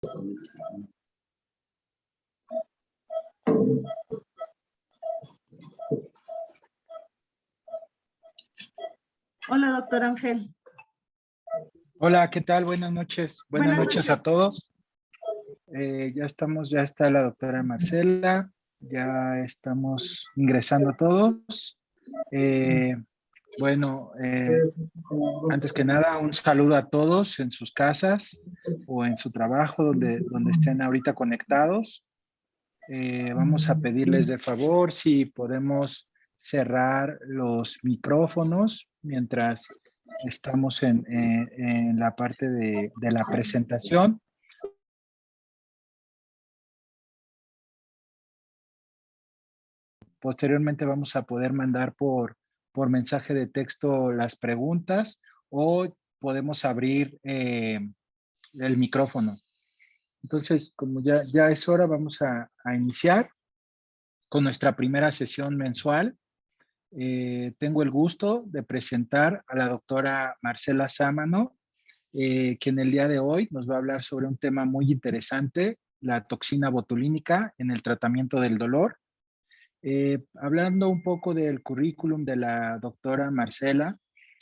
Hola, doctor Ángel. Hola, ¿qué tal? Buenas noches. Buenas noches a todos. Ya está la doctora Marcela, ya estamos ingresando todos. Antes que nada, un saludo a todos en sus casas o en su trabajo, donde estén ahorita conectados. Vamos a pedirles de favor si podemos cerrar los micrófonos mientras estamos en la parte de la presentación. Posteriormente vamos a poder mandar por mensaje de texto las preguntas o podemos abrir el micrófono. Entonces, como ya es hora, vamos a iniciar con nuestra primera sesión mensual. Tengo el gusto de presentar a la doctora Marcela Sámano, quien el día de hoy nos va a hablar sobre un tema muy interesante, la toxina botulínica en el tratamiento del dolor. Hablando un poco del currículum de la doctora Marcela,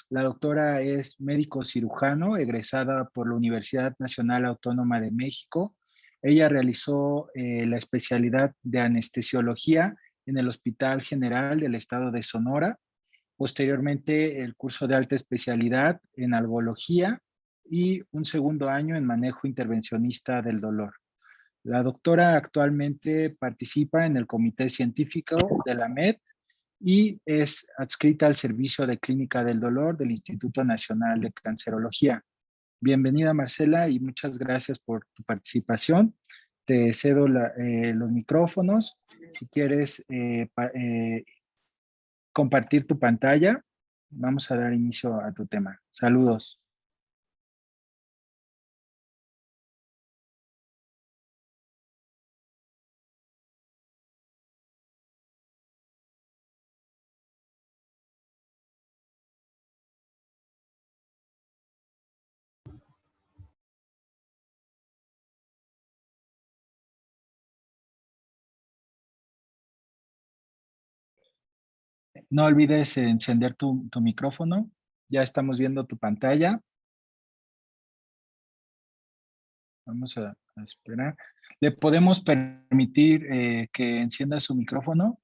la doctora es médico cirujano, egresada por la Universidad Nacional Autónoma de México. Ella realizó la especialidad de anestesiología en el Hospital General del Estado de Sonora. Posteriormente, el curso de alta especialidad en algología y un segundo año en manejo intervencionista del dolor. La doctora actualmente participa en el comité científico de la MED y es adscrita al Servicio de Clínica del Dolor del Instituto Nacional de Cancerología. Bienvenida, Marcela, y muchas gracias por tu participación. Te cedo los micrófonos. Si quieres compartir tu pantalla, vamos a dar inicio a tu tema. Saludos. No olvides encender tu micrófono. Ya estamos viendo tu pantalla. Vamos a esperar. ¿Le podemos permitir que encienda su micrófono?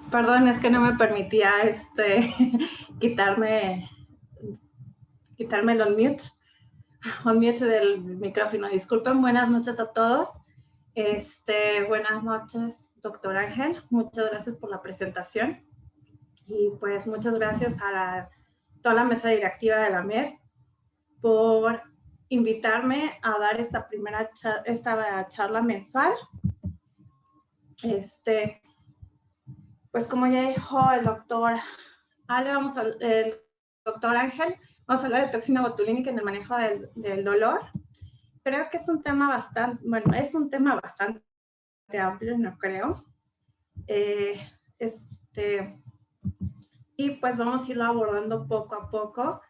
Perdón, es que no me permitía quitarme el unmute del micrófono. Disculpen, buenas noches a todos. Buenas noches, doctor Ángel. Muchas gracias por la presentación. Y pues muchas gracias a toda la mesa directiva de la MED por invitarme a dar esta charla mensual. Pues como ya dijo el doctor doctor Ángel, vamos a hablar de toxina botulínica en el manejo del dolor. Creo que es un tema bastante amplio, no creo. Y pues vamos a irlo abordando poco a poco.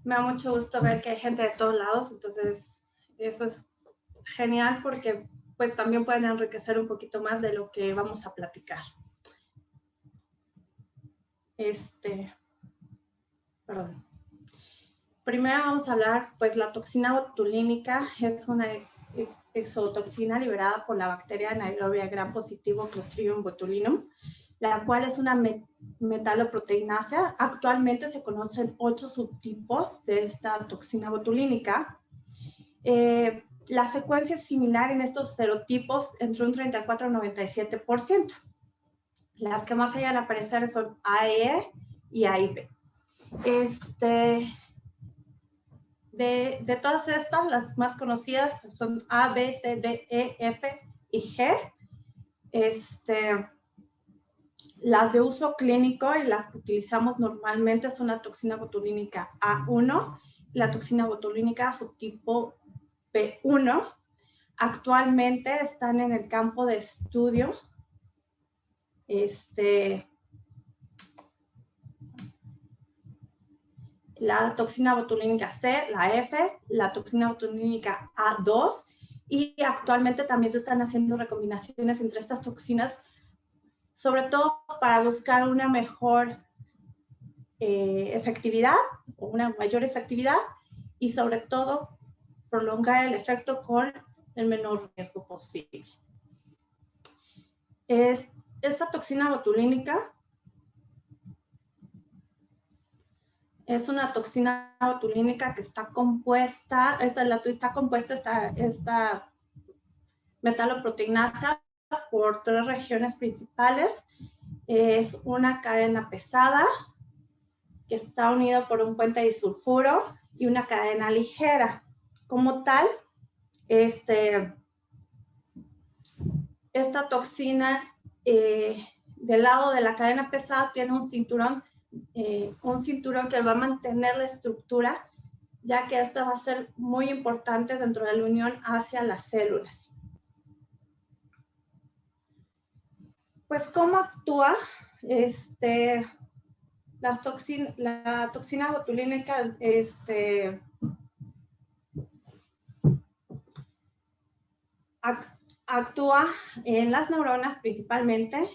Me da mucho gusto ver que hay gente de todos lados, entonces eso es genial porque pues también pueden enriquecer un poquito más de lo que vamos a platicar. Perdón. Primero vamos a hablar, pues la toxina botulínica es una exotoxina liberada por la bacteria anaerobia gram positivo Clostridium botulinum, la cual es una metaloproteinácea. Actualmente se conocen 8 subtipos de esta toxina botulínica. La secuencia es similar en estos serotipos entre un 34 y 97%. Las que más hayan aparecer son AE y AIB. De todas estas, las más conocidas son A, B, C, D, E, F y G. Las de uso clínico y las que utilizamos normalmente son la toxina botulínica A1 y la toxina botulínica subtipo B1. Actualmente están en el campo de estudio la toxina botulínica C, la F, la toxina botulínica A2, y actualmente también se están haciendo recombinaciones entre estas toxinas, sobre todo para buscar una mejor efectividad o una mayor efectividad, y sobre todo prolongar el efecto con el menor riesgo posible. Esta toxina botulínica es una toxina botulínica que está compuesta, esta metaloproteinasa por 3 regiones principales. Es una cadena pesada que está unida por un puente disulfuro y una cadena ligera. Como tal, esta toxina del lado de la cadena pesada tiene un cinturón que va a mantener la estructura, ya que esta va a ser muy importante dentro de la unión hacia las células. Pues, ¿cómo actúa la toxina botulínica? Actúa en las neuronas principalmente.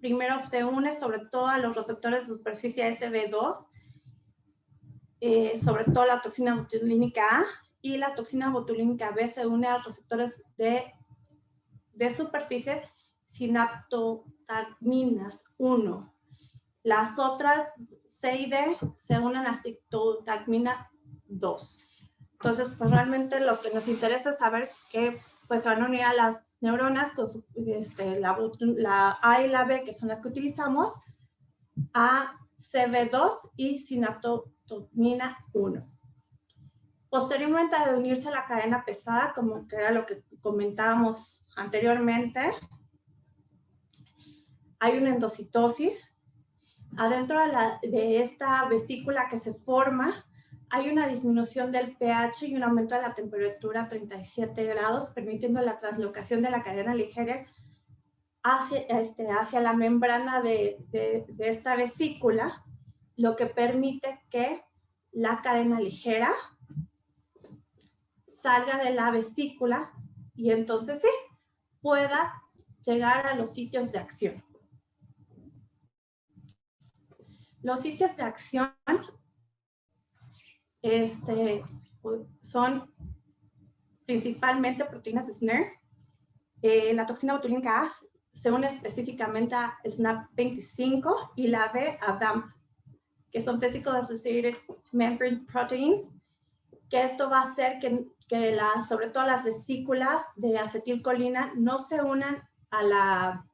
Primero se une sobre todo a los receptores de superficie SB2, sobre todo la toxina botulínica A, y la toxina botulínica B se une a los receptores de superficie sinaptotagminas 1. Las otras C y D se unen a citotagmina 2. Entonces, pues realmente lo que nos interesa es saber que pues van a unir a las neuronas, la A y la B, que son las que utilizamos, a CB2 y sinaptotagmina 1. Posteriormente de unirse a la cadena pesada, como que era lo que comentábamos anteriormente, hay una endocitosis. Adentro de esta vesícula que se forma, hay una disminución del pH y un aumento de la temperatura a 37 grados, permitiendo la translocación de la cadena ligera hacia la membrana de esta vesícula, lo que permite que la cadena ligera salga de la vesícula y entonces sí, pueda llegar a los sitios de acción. Los sitios de acción son principalmente proteínas SNARE. La toxina botulínica A se une específicamente a SNAP25 y la B a DAMP, que son Physical Associated Membrane Proteins, que esto va a hacer que sobre todo las vesículas de acetilcolina no se unan a la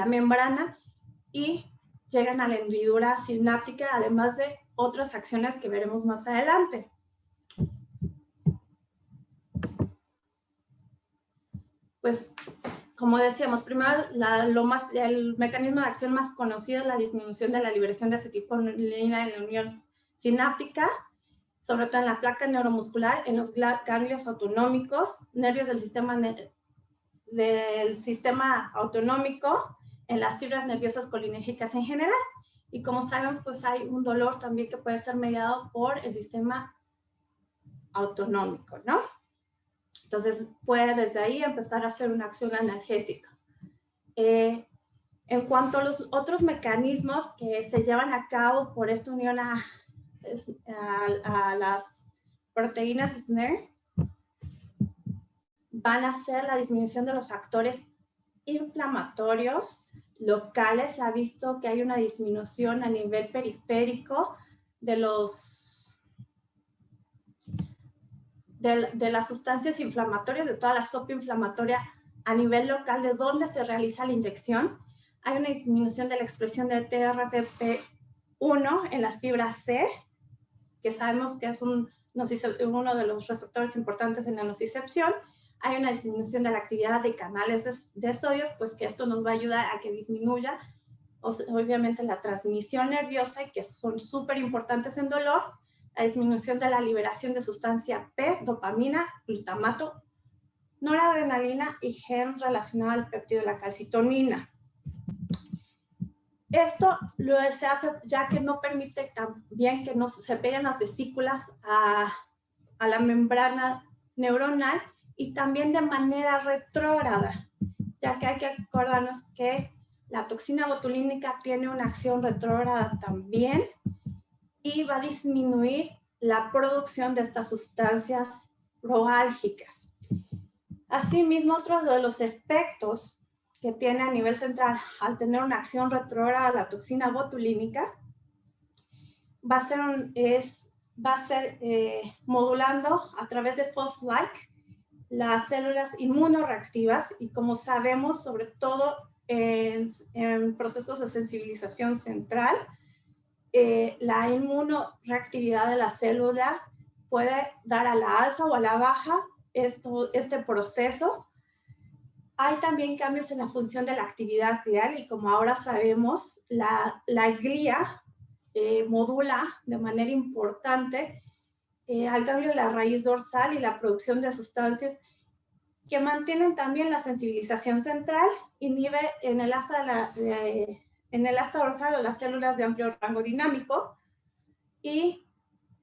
membrana y llegan a la hendidura sináptica, además de otras acciones que veremos más adelante. Pues, como decíamos, primero el mecanismo de acción más conocido es la disminución de la liberación de acetilcolina en la unión sináptica, sobre todo en la placa neuromuscular, en los ganglios autonómicos, nervios del sistema autonómico, en las fibras nerviosas colinérgicas en general. Y como sabemos, pues hay un dolor también que puede ser mediado por el sistema autonómico, ¿no? Entonces puede desde ahí empezar a hacer una acción analgésica. En cuanto a los otros mecanismos que se llevan a cabo por esta unión a las proteínas SNARE, van a ser la disminución de los factores inflamatorios locales. Se ha visto que hay una disminución a nivel periférico de las sustancias inflamatorias, de toda la sopa inflamatoria a nivel local de donde se realiza la inyección. Hay una disminución de la expresión de TRPV1 en las fibras C, que sabemos que es uno de los receptores importantes en la nocicepción. Hay una disminución de la actividad de canales de sodio, pues que esto nos va a ayudar a que disminuya, obviamente, la transmisión nerviosa, y que son súper importantes en dolor. La disminución de la liberación de sustancia P, dopamina, glutamato, noradrenalina y gen relacionado al péptido de la calcitonina. Esto se hace ya que no permite también que no se peguen las vesículas a la membrana neuronal y también de manera retrógrada, ya que hay que acordarnos que la toxina botulínica tiene una acción retrógrada también y va a disminuir la producción de estas sustancias proálgicas. Asimismo, otro de los efectos que tiene a nivel central al tener una acción retrógrada la toxina botulínica va a ser modulando a través de FOSS-like las células inmunoreactivas y, como sabemos, sobre todo en procesos de sensibilización central, la inmunoreactividad de las células puede dar a la alza o a la baja este proceso. Hay también cambios en la función de la actividad glial y, como ahora sabemos, la glía modula de manera importante al cambio de la raíz dorsal y la producción de sustancias que mantienen también la sensibilización central, inhibe en el asta dorsal o las células de amplio rango dinámico, y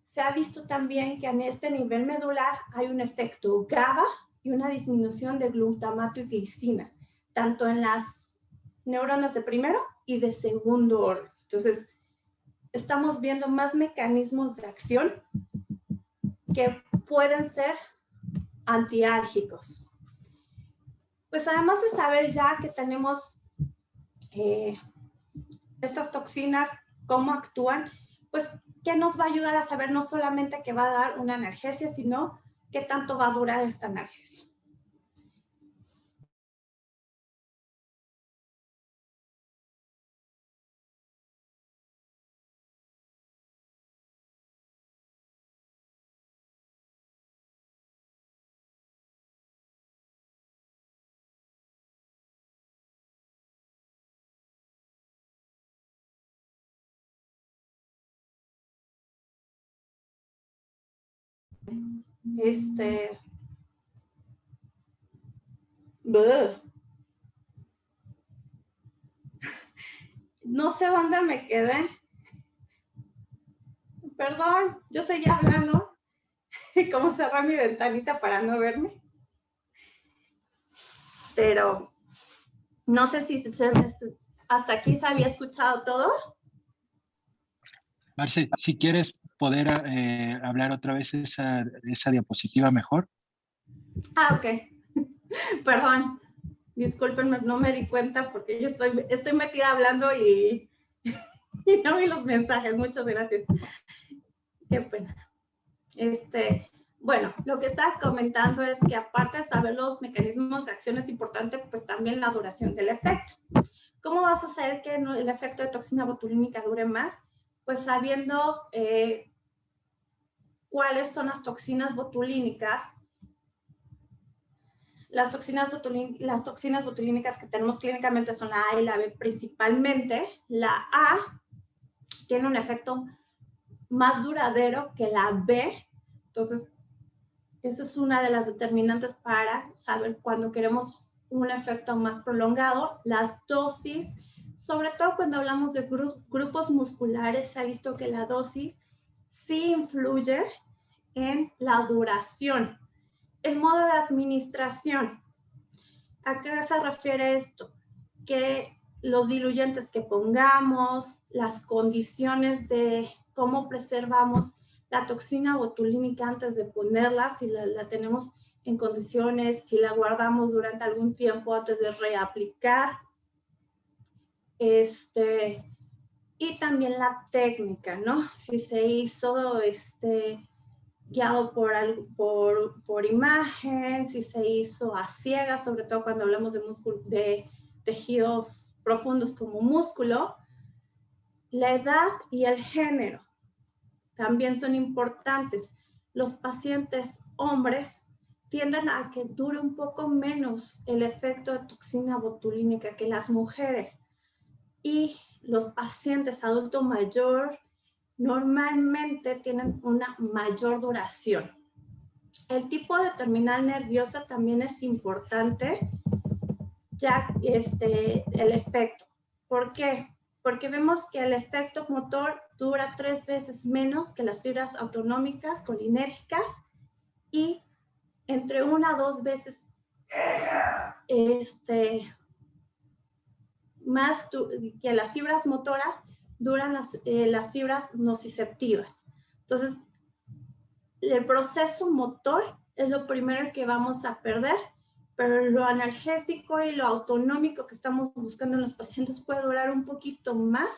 se ha visto también que en este nivel medular hay un efecto GABA y una disminución de glutamato y glicina, tanto en las neuronas de primero y de segundo orden. Entonces, estamos viendo más mecanismos de acción que pueden ser antiálgicos. Pues además de saber ya que tenemos estas toxinas, cómo actúan, pues ¿qué nos va a ayudar a saber no solamente que va a dar una analgesia, sino qué tanto va a durar esta analgesia? No sé dónde me quedé. Perdón, yo seguía hablando. Cómo cerrar mi ventanita para no verme. Pero no sé si hasta aquí se había escuchado todo. Marce, si quieres poder hablar otra vez esa diapositiva mejor. Ah, ok. Perdón. Discúlpenme, no me di cuenta porque yo estoy metida hablando y no vi los mensajes. Muchas gracias. Qué pena. Bueno, lo que estaba comentando es que aparte de saber los mecanismos de acción es importante, pues también la duración del efecto. ¿Cómo vas a hacer que el efecto de toxina botulínica dure más? Pues sabiendo cuáles son las toxinas botulínicas. Las toxinas botulínicas que tenemos clínicamente son la A y la B principalmente. La A tiene un efecto más duradero que la B. Entonces, esa es una de las determinantes para saber cuándo queremos un efecto más prolongado. Las dosis, sobre todo cuando hablamos de grupos musculares, se ha visto que la dosis sí influye en la duración. El modo de administración. ¿A qué se refiere esto? Que los diluyentes que pongamos, las condiciones de cómo preservamos la toxina botulínica antes de ponerla, si la tenemos en condiciones, si la guardamos durante algún tiempo antes de reaplicar. Y también la técnica, ¿no? Si se hizo guiado por imagen, si se hizo a ciegas, sobre todo cuando hablamos de tejidos profundos como músculo. La edad y el género también son importantes. Los pacientes hombres tienden a que dure un poco menos el efecto de toxina botulínica que las mujeres. Y los pacientes adulto mayor normalmente tienen una mayor duración. El tipo de terminal nerviosa también es importante, ya el efecto. ¿Por qué? porque vemos que el efecto motor dura 3 veces menos que las fibras autonómicas colinérgicas y entre 1 a 2 veces más que las fibras motoras duran las fibras nociceptivas. Entonces, el proceso motor es lo primero que vamos a perder, pero lo analgésico y lo autonómico que estamos buscando en los pacientes puede durar un poquito más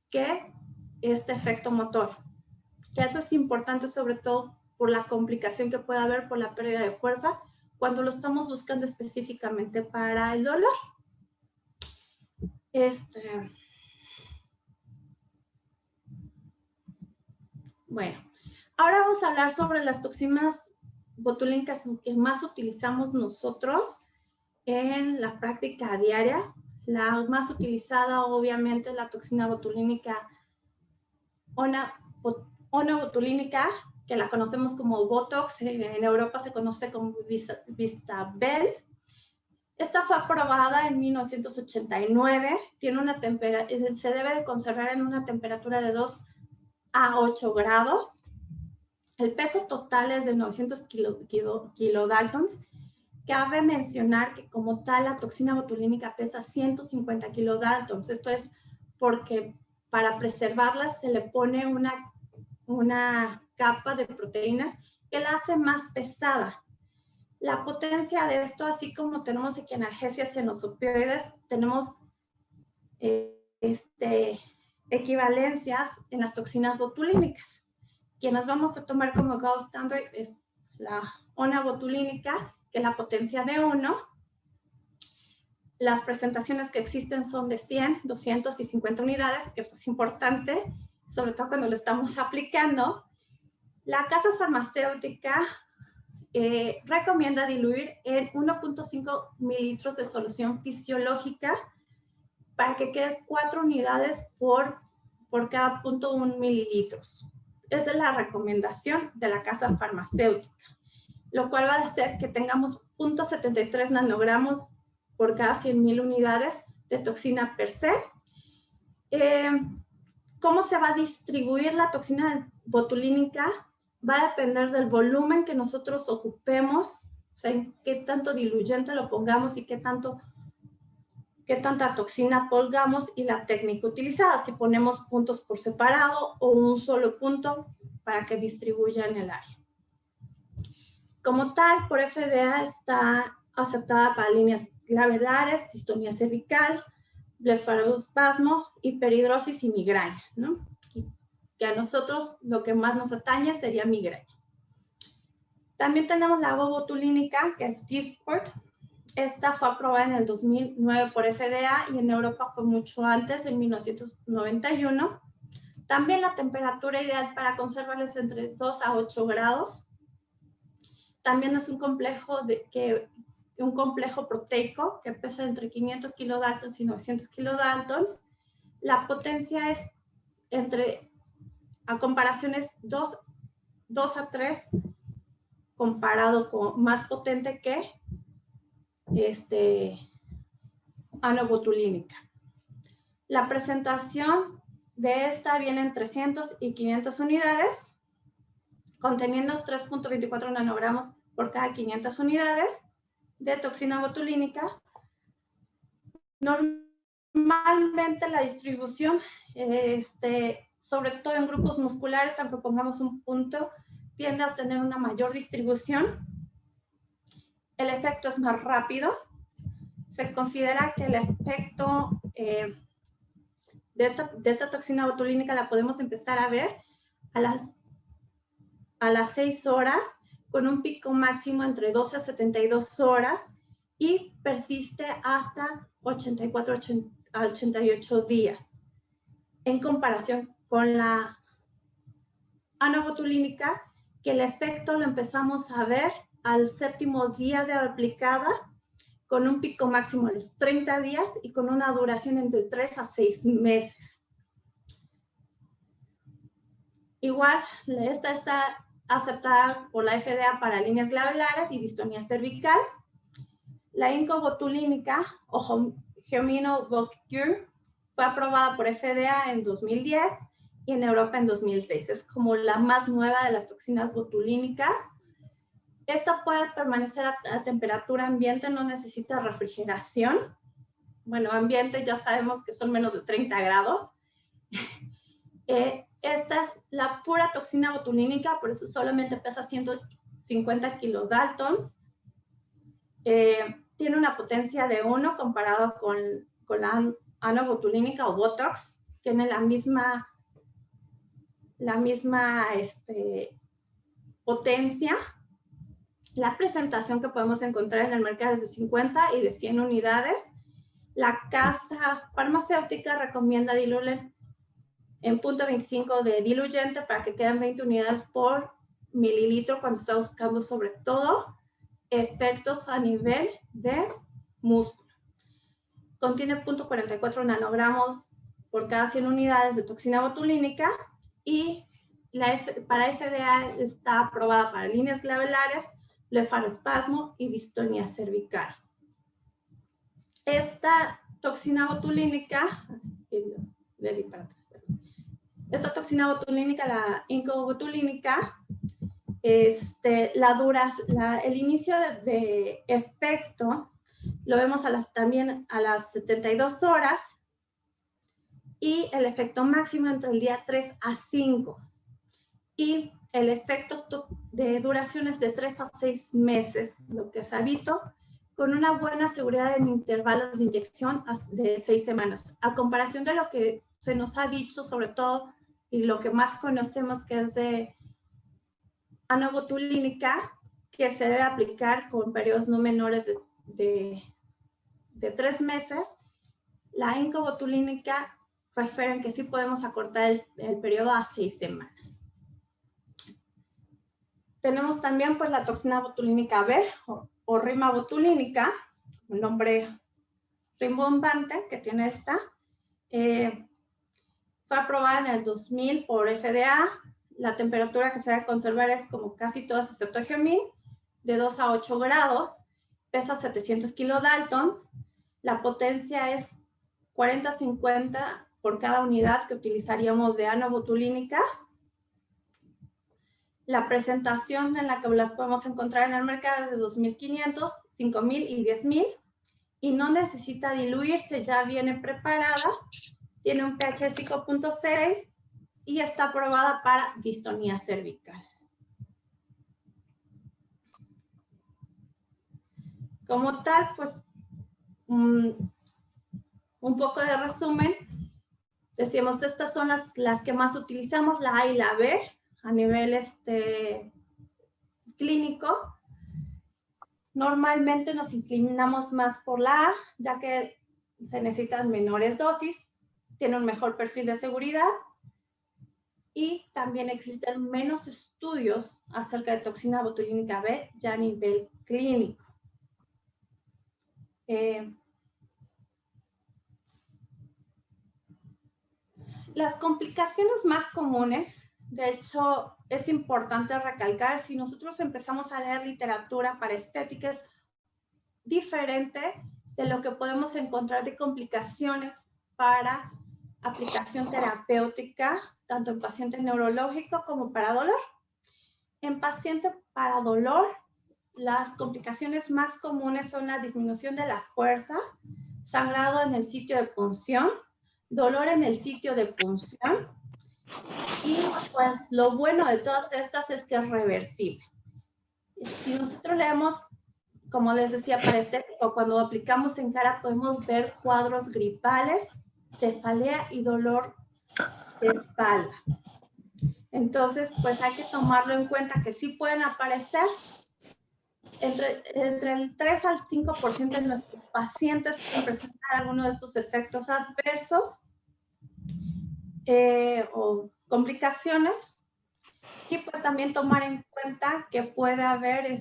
que este efecto motor. Que eso es importante sobre todo por la complicación que puede haber por la pérdida de fuerza cuando lo estamos buscando específicamente para el dolor. Bueno, ahora vamos a hablar sobre las toxinas botulínicas que más utilizamos nosotros en la práctica diaria. La más utilizada, obviamente, es la toxina botulínica onobotulínica, que la conocemos como Botox, en Europa se conoce como Vistabel. Esta fue aprobada en 1989, se debe de conservar en una temperatura de 2 a 8 grados. El peso total es de 900 kilodaltons. Cabe mencionar que como tal la toxina botulínica pesa 150 kilodaltons. Esto es porque para preservarla se le pone una capa de proteínas que la hace más pesada. La potencia de esto, así como tenemos aquí analgesias en los opioides, tenemos equivalencias en las toxinas botulínicas. Quienes vamos a tomar como gold standard es la onobotulínica, que es la potencia de 1. Las presentaciones que existen son de 100, 200 y 50 unidades, que eso es importante, sobre todo cuando lo estamos aplicando. La casa farmacéutica recomienda diluir en 1.5 mililitros de solución fisiológica para que quede 4 unidades por cada 0.1 mililitros. Esa es la recomendación de la casa farmacéutica, lo cual va a hacer que tengamos 0.73 nanogramos por cada 100,000 unidades de toxina per se. ¿Cómo se va a distribuir la toxina botulínica? Va a depender del volumen que nosotros ocupemos, o sea, en qué tanto diluyente lo pongamos y qué tanta toxina pongamos y la técnica utilizada, si ponemos puntos por separado o un solo punto para que distribuya en el área. Como tal, por FDA está aceptada para líneas glandulares, distonía cervical, blefarospasmo, hiperhidrosis y migraña, ¿no? Que a nosotros lo que más nos atañe sería migraña. También tenemos la bobotulínica, que es Dysport. Esta fue aprobada en el 2009 por FDA y en Europa fue mucho antes, en 1991. También la temperatura ideal para conservarla es entre 2 a 8 grados. También es un complejo proteico que pesa entre 500 kilodaltons y 900 kilodaltons. La potencia es a comparaciones 2 a 3 comparado con más potente que onobotulínica. La presentación de esta viene en 300 y 500 unidades, conteniendo 3.24 nanogramos por cada 500 unidades de toxina botulínica. Normalmente la distribución, sobre todo en grupos musculares, aunque pongamos un punto, tiende a tener una mayor distribución. El efecto es más rápido. Se considera que el efecto de esta toxina botulínica la podemos empezar a ver a las 6 horas, con un pico máximo entre 12 a 72 horas y persiste hasta 84 a 88 días. En comparación con la onobotulínica, que el efecto lo empezamos a ver al 7º día de aplicada, con un pico máximo a los 30 días y con una duración entre 3 a 6 meses. Igual, esta está aceptada por la FDA para líneas glandulares y distonía cervical. La incobotulínica o Geminobocure Fue aprobada por FDA en 2010 y en Europa en 2006. Es como la más nueva de las toxinas botulínicas. Esta puede permanecer a temperatura ambiente, no necesita refrigeración. Bueno, ambiente ya sabemos que son menos de 30 grados. Esta es la pura toxina botulínica, por eso solamente pesa 150 kilodaltons. Tiene una potencia de 1 comparado con la anobotulínica o Botox. Tiene la misma potencia. La presentación que podemos encontrar en el mercado es de 50 y de 100 unidades. La casa farmacéutica recomienda diluir en 0.25 de diluyente para que queden 20 unidades por mililitro cuando está buscando sobre todo efectos a nivel de músculo. Contiene 0.44 nanogramos por cada 100 unidades de toxina botulínica y para FDA está aprobada para líneas glabelares, blefaroespasmo y distonía cervical. Esta toxina botulínica, la incobotulínica, el inicio de efecto lo vemos también a las 72 horas y el efecto máximo entre el día 3 a 5. Y el efecto de duración es de 3 a 6 meses, lo que se ha visto, con una buena seguridad en intervalos de inyección de 6 semanas. A comparación de lo que se nos ha dicho, sobre todo, y lo que más conocemos que es de anobotulínica, que se debe aplicar con periodos no menores de 3 meses, la incobotulínica refieren que sí podemos acortar el periodo a 6 semanas. Tenemos también pues la toxina botulínica B o rimabotulínica, el nombre rimbombante que tiene esta. Fue aprobada en el 2000 por FDA. La temperatura que se debe conservar es como casi todas excepto Gemín, de 2 a 8 grados, pesa 700 kilodaltons, la potencia es 40-50 por cada unidad que utilizaríamos de anobotulínica. La presentación en la que las podemos encontrar en el mercado es de 2.500, 5.000 y 10.000 y no necesita diluirse, ya viene preparada, tiene un pH 5.6 y está aprobada para distonía cervical. Como tal, pues un poco de resumen, decíamos estas son las que más utilizamos, la A y la B, a nivel clínico. Normalmente nos inclinamos más por la A, ya que se necesitan menores dosis, tiene un mejor perfil de seguridad y también existen menos estudios acerca de toxina botulínica B ya a nivel clínico. Las complicaciones más comunes, de hecho, es importante recalcar, si nosotros empezamos a leer literatura para estética, es diferente de lo que podemos encontrar de complicaciones para aplicación terapéutica, tanto en paciente neurológico como para dolor. En paciente para dolor, las complicaciones más comunes son la disminución de la fuerza, sangrado en el sitio de punción, dolor en el sitio de punción. Y pues lo bueno de todas estas es que es reversible. Si nosotros leemos, como les decía, para estético, cuando aplicamos en cara podemos ver cuadros gripales, cefalea y dolor de espalda. Entonces, pues hay que tomarlo en cuenta que sí pueden aparecer. Entre el 3 al 5% de nuestros pacientes pueden presentar alguno de estos efectos adversos o complicaciones. Y pues también tomar en cuenta que puede haber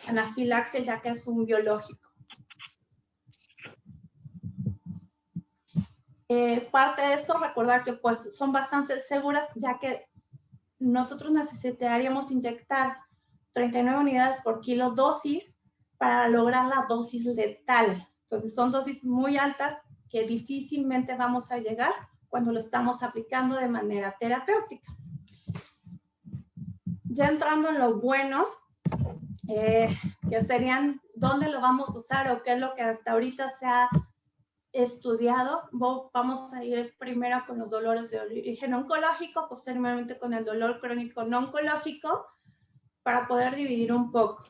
anafilaxia, ya que es un biológico. Parte de esto, recordar que pues son bastante seguras, ya que nosotros necesitaríamos inyectar 39 unidades por kilo dosis para lograr la dosis letal. Entonces son dosis muy altas que difícilmente vamos a llegar cuando lo estamos aplicando de manera terapéutica. Ya entrando en lo bueno, que serían dónde lo vamos a usar o qué es lo que hasta ahorita se ha estudiado. Vamos a ir primero con los dolores de origen oncológico, posteriormente con el dolor crónico no oncológico, para poder dividir un poco.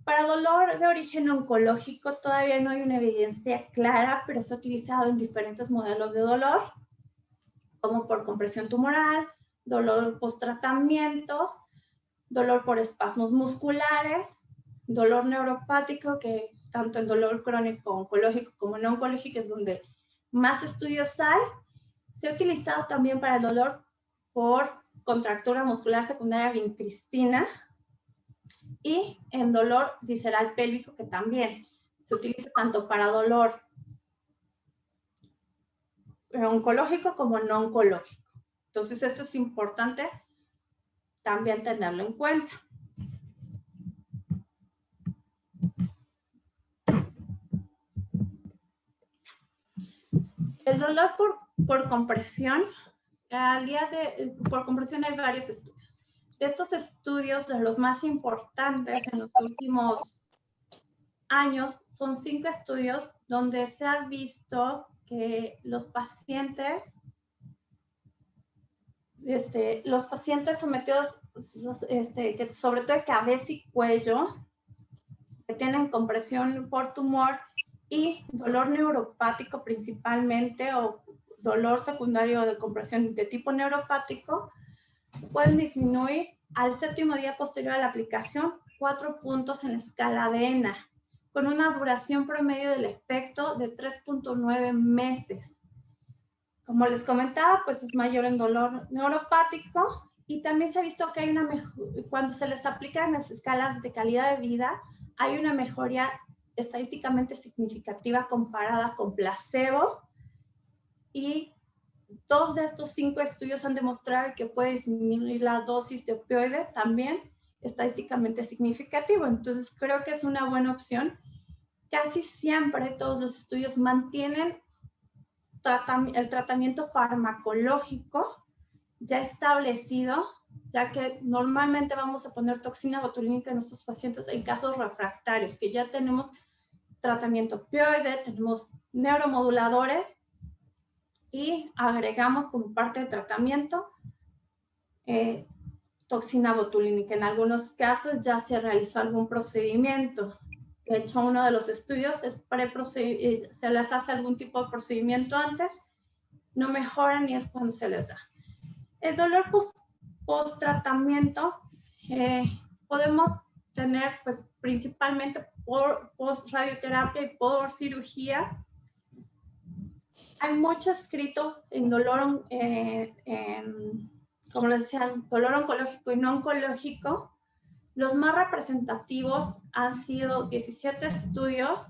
Para dolor de origen oncológico todavía no hay una evidencia clara, pero se ha utilizado en diferentes modelos de dolor, como por compresión tumoral, dolor post-tratamientos, dolor por espasmos musculares, dolor neuropático, que tanto en dolor crónico oncológico como no oncológico es donde más estudios hay. Se ha utilizado también para el dolor por contractura muscular secundaria vincristina y en dolor visceral pélvico, que también se utiliza tanto para dolor oncológico como no oncológico. Entonces esto es importante también tenerlo en cuenta. El dolor por compresión, por compresión hay varios estudios. De estos estudios, de los más importantes en los últimos años, son 5 estudios donde se ha visto que los pacientes sometidos, que sobre todo de cabeza y cuello, que tienen compresión por tumor y dolor neuropático principalmente, o dolor secundario de compresión de tipo neuropático, pueden disminuir al 7º día posterior a la aplicación 4 puntos en la escala de ENA, con una duración promedio del efecto de 3.9 meses. Como les comentaba, pues es mayor en dolor neuropático, y también se ha visto que hay una cuando se les aplican las escalas de calidad de vida, hay una mejoría estadísticamente significativa comparada con placebo, y 2 de estos 5 estudios han demostrado que puede disminuir la dosis de opioide también estadísticamente significativo. Entonces creo que es una buena opción. Casi siempre todos los estudios mantienen el tratamiento farmacológico ya establecido, ya que normalmente vamos a poner toxina botulínica en nuestros pacientes en casos refractarios, que ya tenemos tratamiento opioide, tenemos neuromoduladores, y agregamos como parte del tratamiento toxina botulínica. En algunos casos ya se realizó algún procedimiento. De hecho, uno de los estudios es se les hace algún tipo de procedimiento antes, no mejoran y es cuando se les da. El dolor post-tratamiento podemos tener pues, principalmente por post-radioterapia y por cirugía. Hay mucho escrito en dolor, como les decía, dolor oncológico y no oncológico. Los más representativos han sido 17 estudios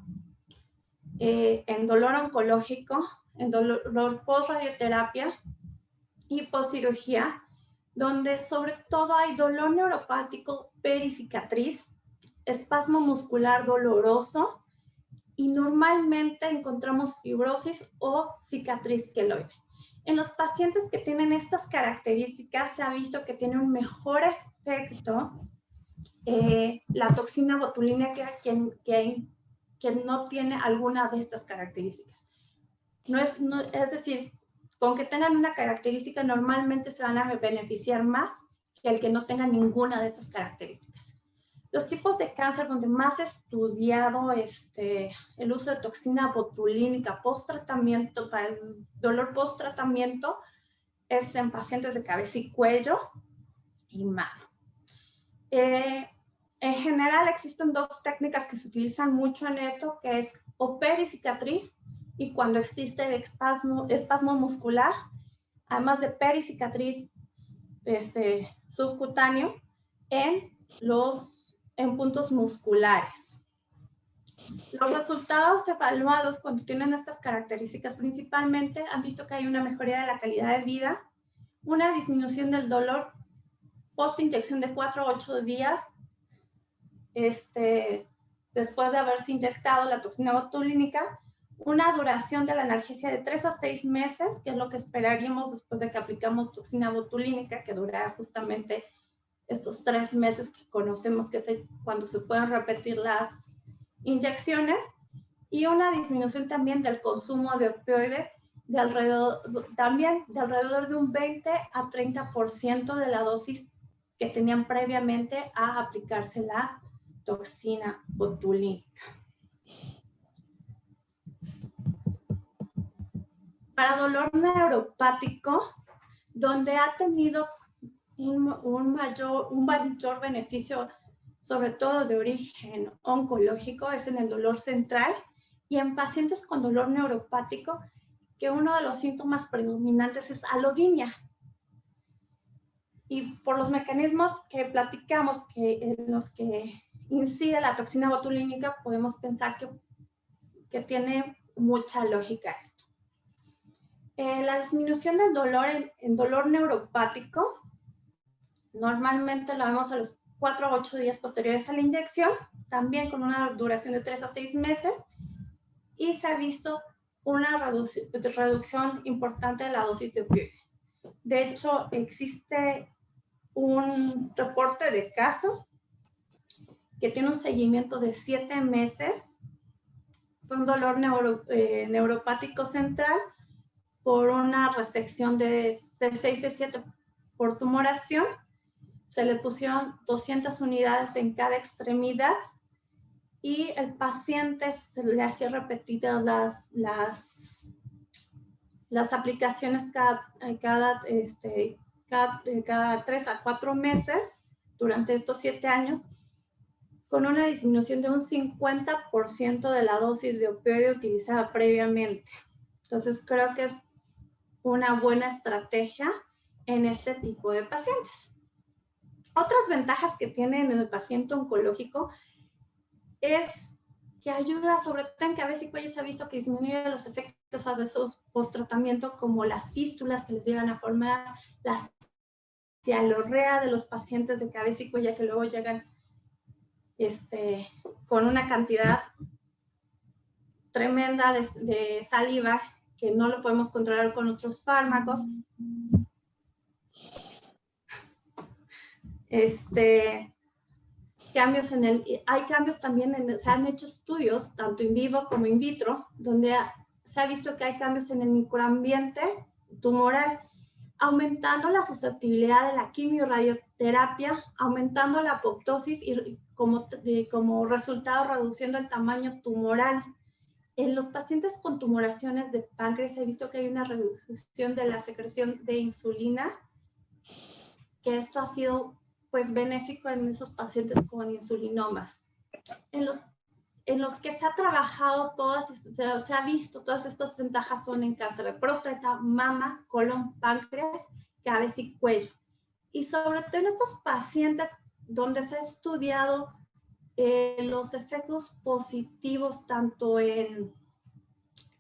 en dolor oncológico, en dolor post-radioterapia y post-cirugía, donde sobre todo hay dolor neuropático, pericicatriz, espasmo muscular doloroso, y normalmente encontramos fibrosis o cicatriz queloide. En los pacientes que tienen estas características se ha visto que tiene un mejor efecto la toxina botulínica que no tiene alguna de estas características. Es decir, con que tengan una característica normalmente se van a beneficiar más que el que no tenga ninguna de estas características. Los tipos de cáncer donde más he estudiado el uso de toxina botulínica post-tratamiento, para el dolor post-tratamiento, es en pacientes de cabeza y cuello y mano. En general existen 2 técnicas que se utilizan mucho en esto, que es o pericicatriz, y cuando existe el espasmo muscular, además de pericicatriz subcutáneo en puntos musculares. Los resultados evaluados cuando tienen estas características principalmente han visto que hay una mejoría de la calidad de vida, una disminución del dolor post inyección de 4 a 8 días después de haberse inyectado la toxina botulínica, una duración de la analgesia de 3 a 6 meses, que es lo que esperaríamos después de que aplicamos toxina botulínica, que durará justamente estos 3 meses que conocemos que es cuando se pueden repetir las inyecciones, y una disminución también del consumo de opioide de alrededor de un 20 a 30% de la dosis que tenían previamente a aplicarse la toxina botulínica. Para dolor neuropático, donde ha tenido un mayor beneficio, sobre todo de origen oncológico, es en el dolor central y en pacientes con dolor neuropático, que uno de los síntomas predominantes es alodinia. Y por los mecanismos que platicamos en los que incide la toxina botulínica, podemos pensar que tiene mucha lógica esto. La disminución del dolor en dolor neuropático, normalmente lo vemos a los 4 a 8 días posteriores a la inyección, también con una duración de 3 a 6 meses, y se ha visto una reducción importante de la dosis de opioide. De hecho, existe un reporte de caso que tiene un seguimiento de 7 meses. Fue un dolor neuropático central por una resección de C6, C7 por tumoración. Se le pusieron 200 unidades en cada extremidad y el paciente se le hacía repetidas las aplicaciones cada 3 a 4 meses durante estos 7 años, con una disminución de un 50% de la dosis de opioide utilizada previamente. Entonces creo que es una buena estrategia en este tipo de pacientes. Otras ventajas que tiene en el paciente oncológico es que ayuda, sobre todo en cabeza y cuello, se ha visto que disminuye los efectos adversos post-tratamiento, como las fístulas que les llegan a formar, la cialorrea de los pacientes de cabeza y cuello que luego llegan con una cantidad tremenda de saliva que no lo podemos controlar con otros fármacos. Hay cambios también, se han hecho estudios, tanto in vivo como in vitro, donde se ha visto que hay cambios en el microambiente tumoral, aumentando la susceptibilidad de la quimio-radioterapia, aumentando la apoptosis y como resultado reduciendo el tamaño tumoral. En los pacientes con tumoraciones de páncreas se ha visto que hay una reducción de la secreción de insulina, que esto ha sido pues benéfico en esos pacientes con insulinomas. En los que se ha trabajado se ha visto todas estas ventajas son en cáncer de próstata, mama, colon, páncreas, cabeza y cuello. Y sobre todo en estos pacientes donde se ha estudiado los efectos positivos tanto en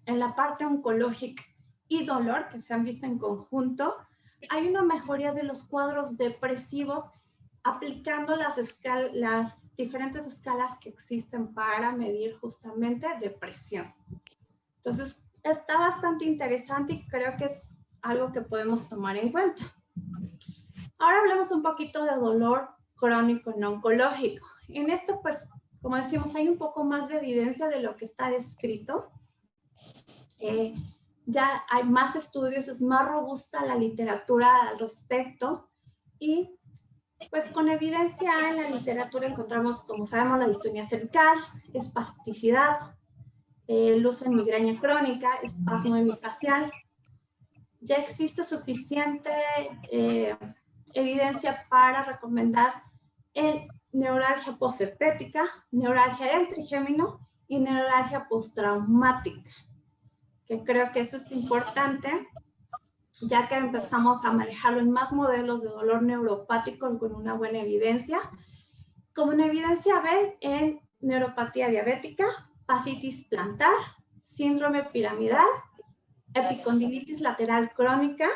la parte oncológica y dolor que se han visto en conjunto, hay una mejoría de los cuadros depresivos aplicando las diferentes escalas que existen para medir justamente depresión. Entonces, está bastante interesante y creo que es algo que podemos tomar en cuenta. Ahora hablemos un poquito de dolor crónico no oncológico. En esto, pues, como decimos, hay un poco más de evidencia de lo que está descrito. Ya hay más estudios, es más robusta la literatura al respecto y pues con evidencia en la literatura encontramos, como sabemos, la distonía cervical, espasticidad, el uso en migraña crónica, espasmo hemifacial. Ya existe suficiente evidencia para recomendar neuralgia postherpética, neuralgia del trigémino y neuralgia postraumática, que creo que eso es importante, ya que empezamos a manejarlo en más modelos de dolor neuropático con una buena evidencia, como una evidencia B en neuropatía diabética, fascitis plantar, síndrome piramidal, epicondilitis lateral crónica,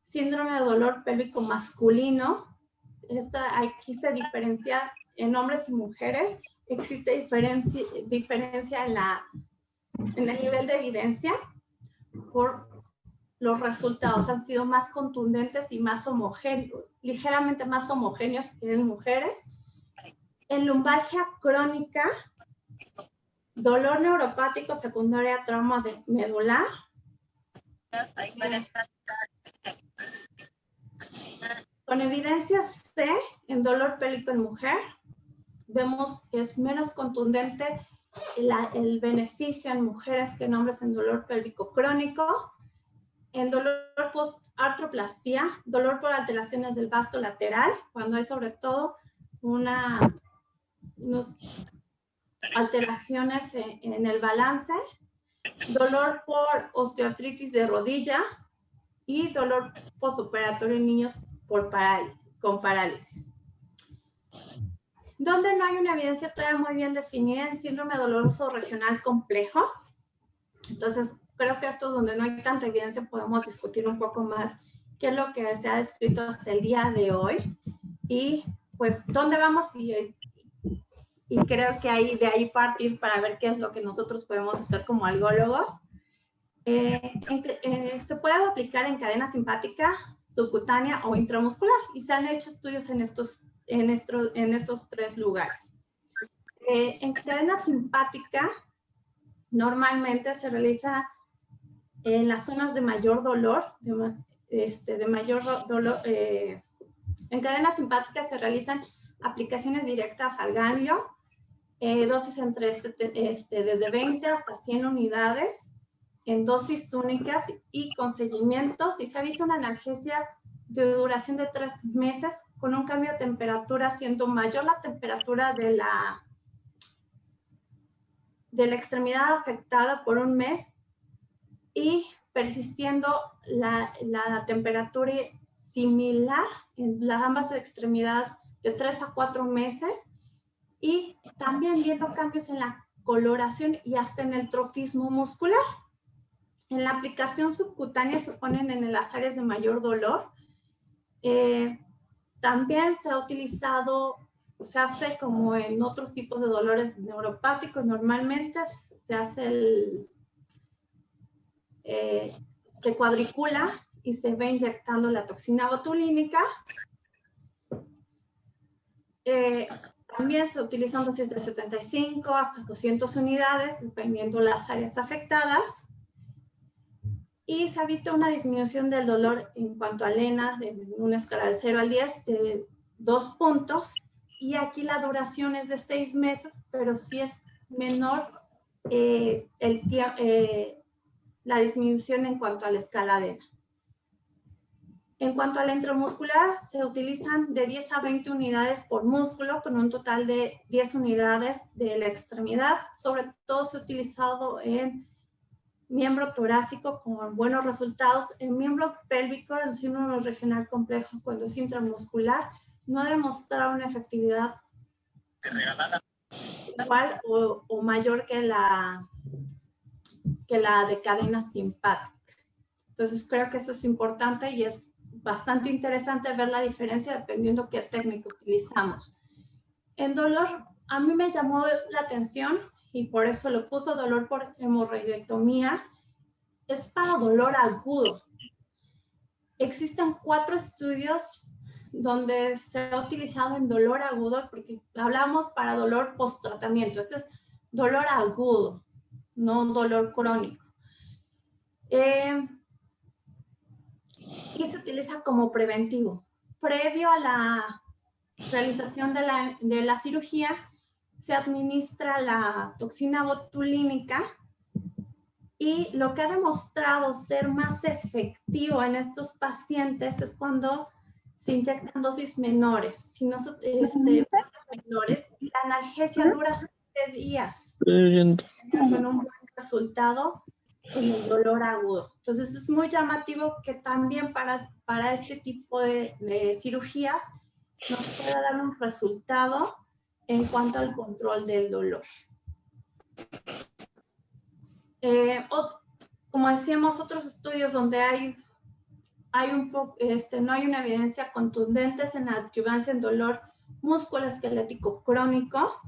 síndrome de dolor pélvico masculino. Aquí se diferencia en hombres y mujeres, existe diferencia en la en el nivel de evidencia por los resultados. Han sido más contundentes y más homogéneos, ligeramente más homogéneos que en mujeres. En lumbalgia crónica, dolor neuropático secundario a trauma medular. Con evidencia C en dolor pélvico en mujer, vemos que es menos contundente el beneficio en mujeres que en hombres en dolor pélvico crónico. En dolor post-artroplastía, dolor por alteraciones del vasto lateral, cuando hay sobre todo alteraciones en el balance, dolor por osteoartritis de rodilla y dolor postoperatorio en niños con parálisis. Donde no hay una evidencia todavía muy bien definida en síndrome doloroso regional complejo. Entonces, creo que esto es donde no hay tanta evidencia, podemos discutir un poco más qué es lo que se ha descrito hasta el día de hoy y pues dónde vamos y creo que de ahí partir para ver qué es lo que nosotros podemos hacer como algólogos. Se puede aplicar en cadena simpática, subcutánea o intramuscular y se han hecho estudios en estos tres lugares. En cadena simpática normalmente se realiza en las zonas de mayor dolor, en cadena simpática se realizan aplicaciones directas al ganglio, dosis desde 20 hasta 100 unidades, en dosis únicas y con seguimientos, y se ha visto una analgesia de duración de 3 meses con un cambio de temperatura, siendo mayor la temperatura de la extremidad afectada por 1 mes y persistiendo la temperatura similar en las ambas extremidades de 3 a 4 meses y también viendo cambios en la coloración y hasta en el trofismo muscular. En la aplicación subcutánea se ponen en las áreas de mayor dolor. También se ha utilizado, se hace como en otros tipos de dolores neuropáticos, normalmente se hace se cuadricula y se va inyectando la toxina botulínica. También se utilizan dosis de 75 hasta 200 unidades, dependiendo las áreas afectadas. Y se ha visto una disminución del dolor en cuanto a lenas, en una escala de 0 al 10, de 2 puntos. Y aquí la duración es de 6 meses, pero sí es menor la disminución en cuanto a la escala de ENA. En cuanto al intramuscular, se utilizan de 10 a 20 unidades por músculo, con un total de 10 unidades de la extremidad. Sobre todo se ha utilizado en miembro torácico con buenos resultados. En miembro pélvico, el síndrome regional complejo, cuando es intramuscular, no ha demostrado una efectividad igual o mayor que la de cadena simpática. Entonces creo que eso es importante y es bastante interesante ver la diferencia dependiendo qué técnica utilizamos. En dolor, a mí me llamó la atención y por eso lo puso, dolor por hemorroidectomía, es para dolor agudo. Existen 4 estudios donde se ha utilizado en dolor agudo, porque hablamos para dolor post-tratamiento. Este es dolor agudo, no dolor crónico. Y se utiliza como preventivo. Previo a la realización de la cirugía, se administra la toxina botulínica y lo que ha demostrado ser más efectivo en estos pacientes es cuando se inyectan dosis menores. Si no menores, la analgesia dura 7 días con un buen resultado en el dolor agudo. Entonces es muy llamativo que también para este tipo de cirugías nos pueda dar un resultado en cuanto al control del dolor. Como decíamos, otros estudios donde no hay una evidencia contundente en la adjuvancia en dolor musculoesquelético crónico.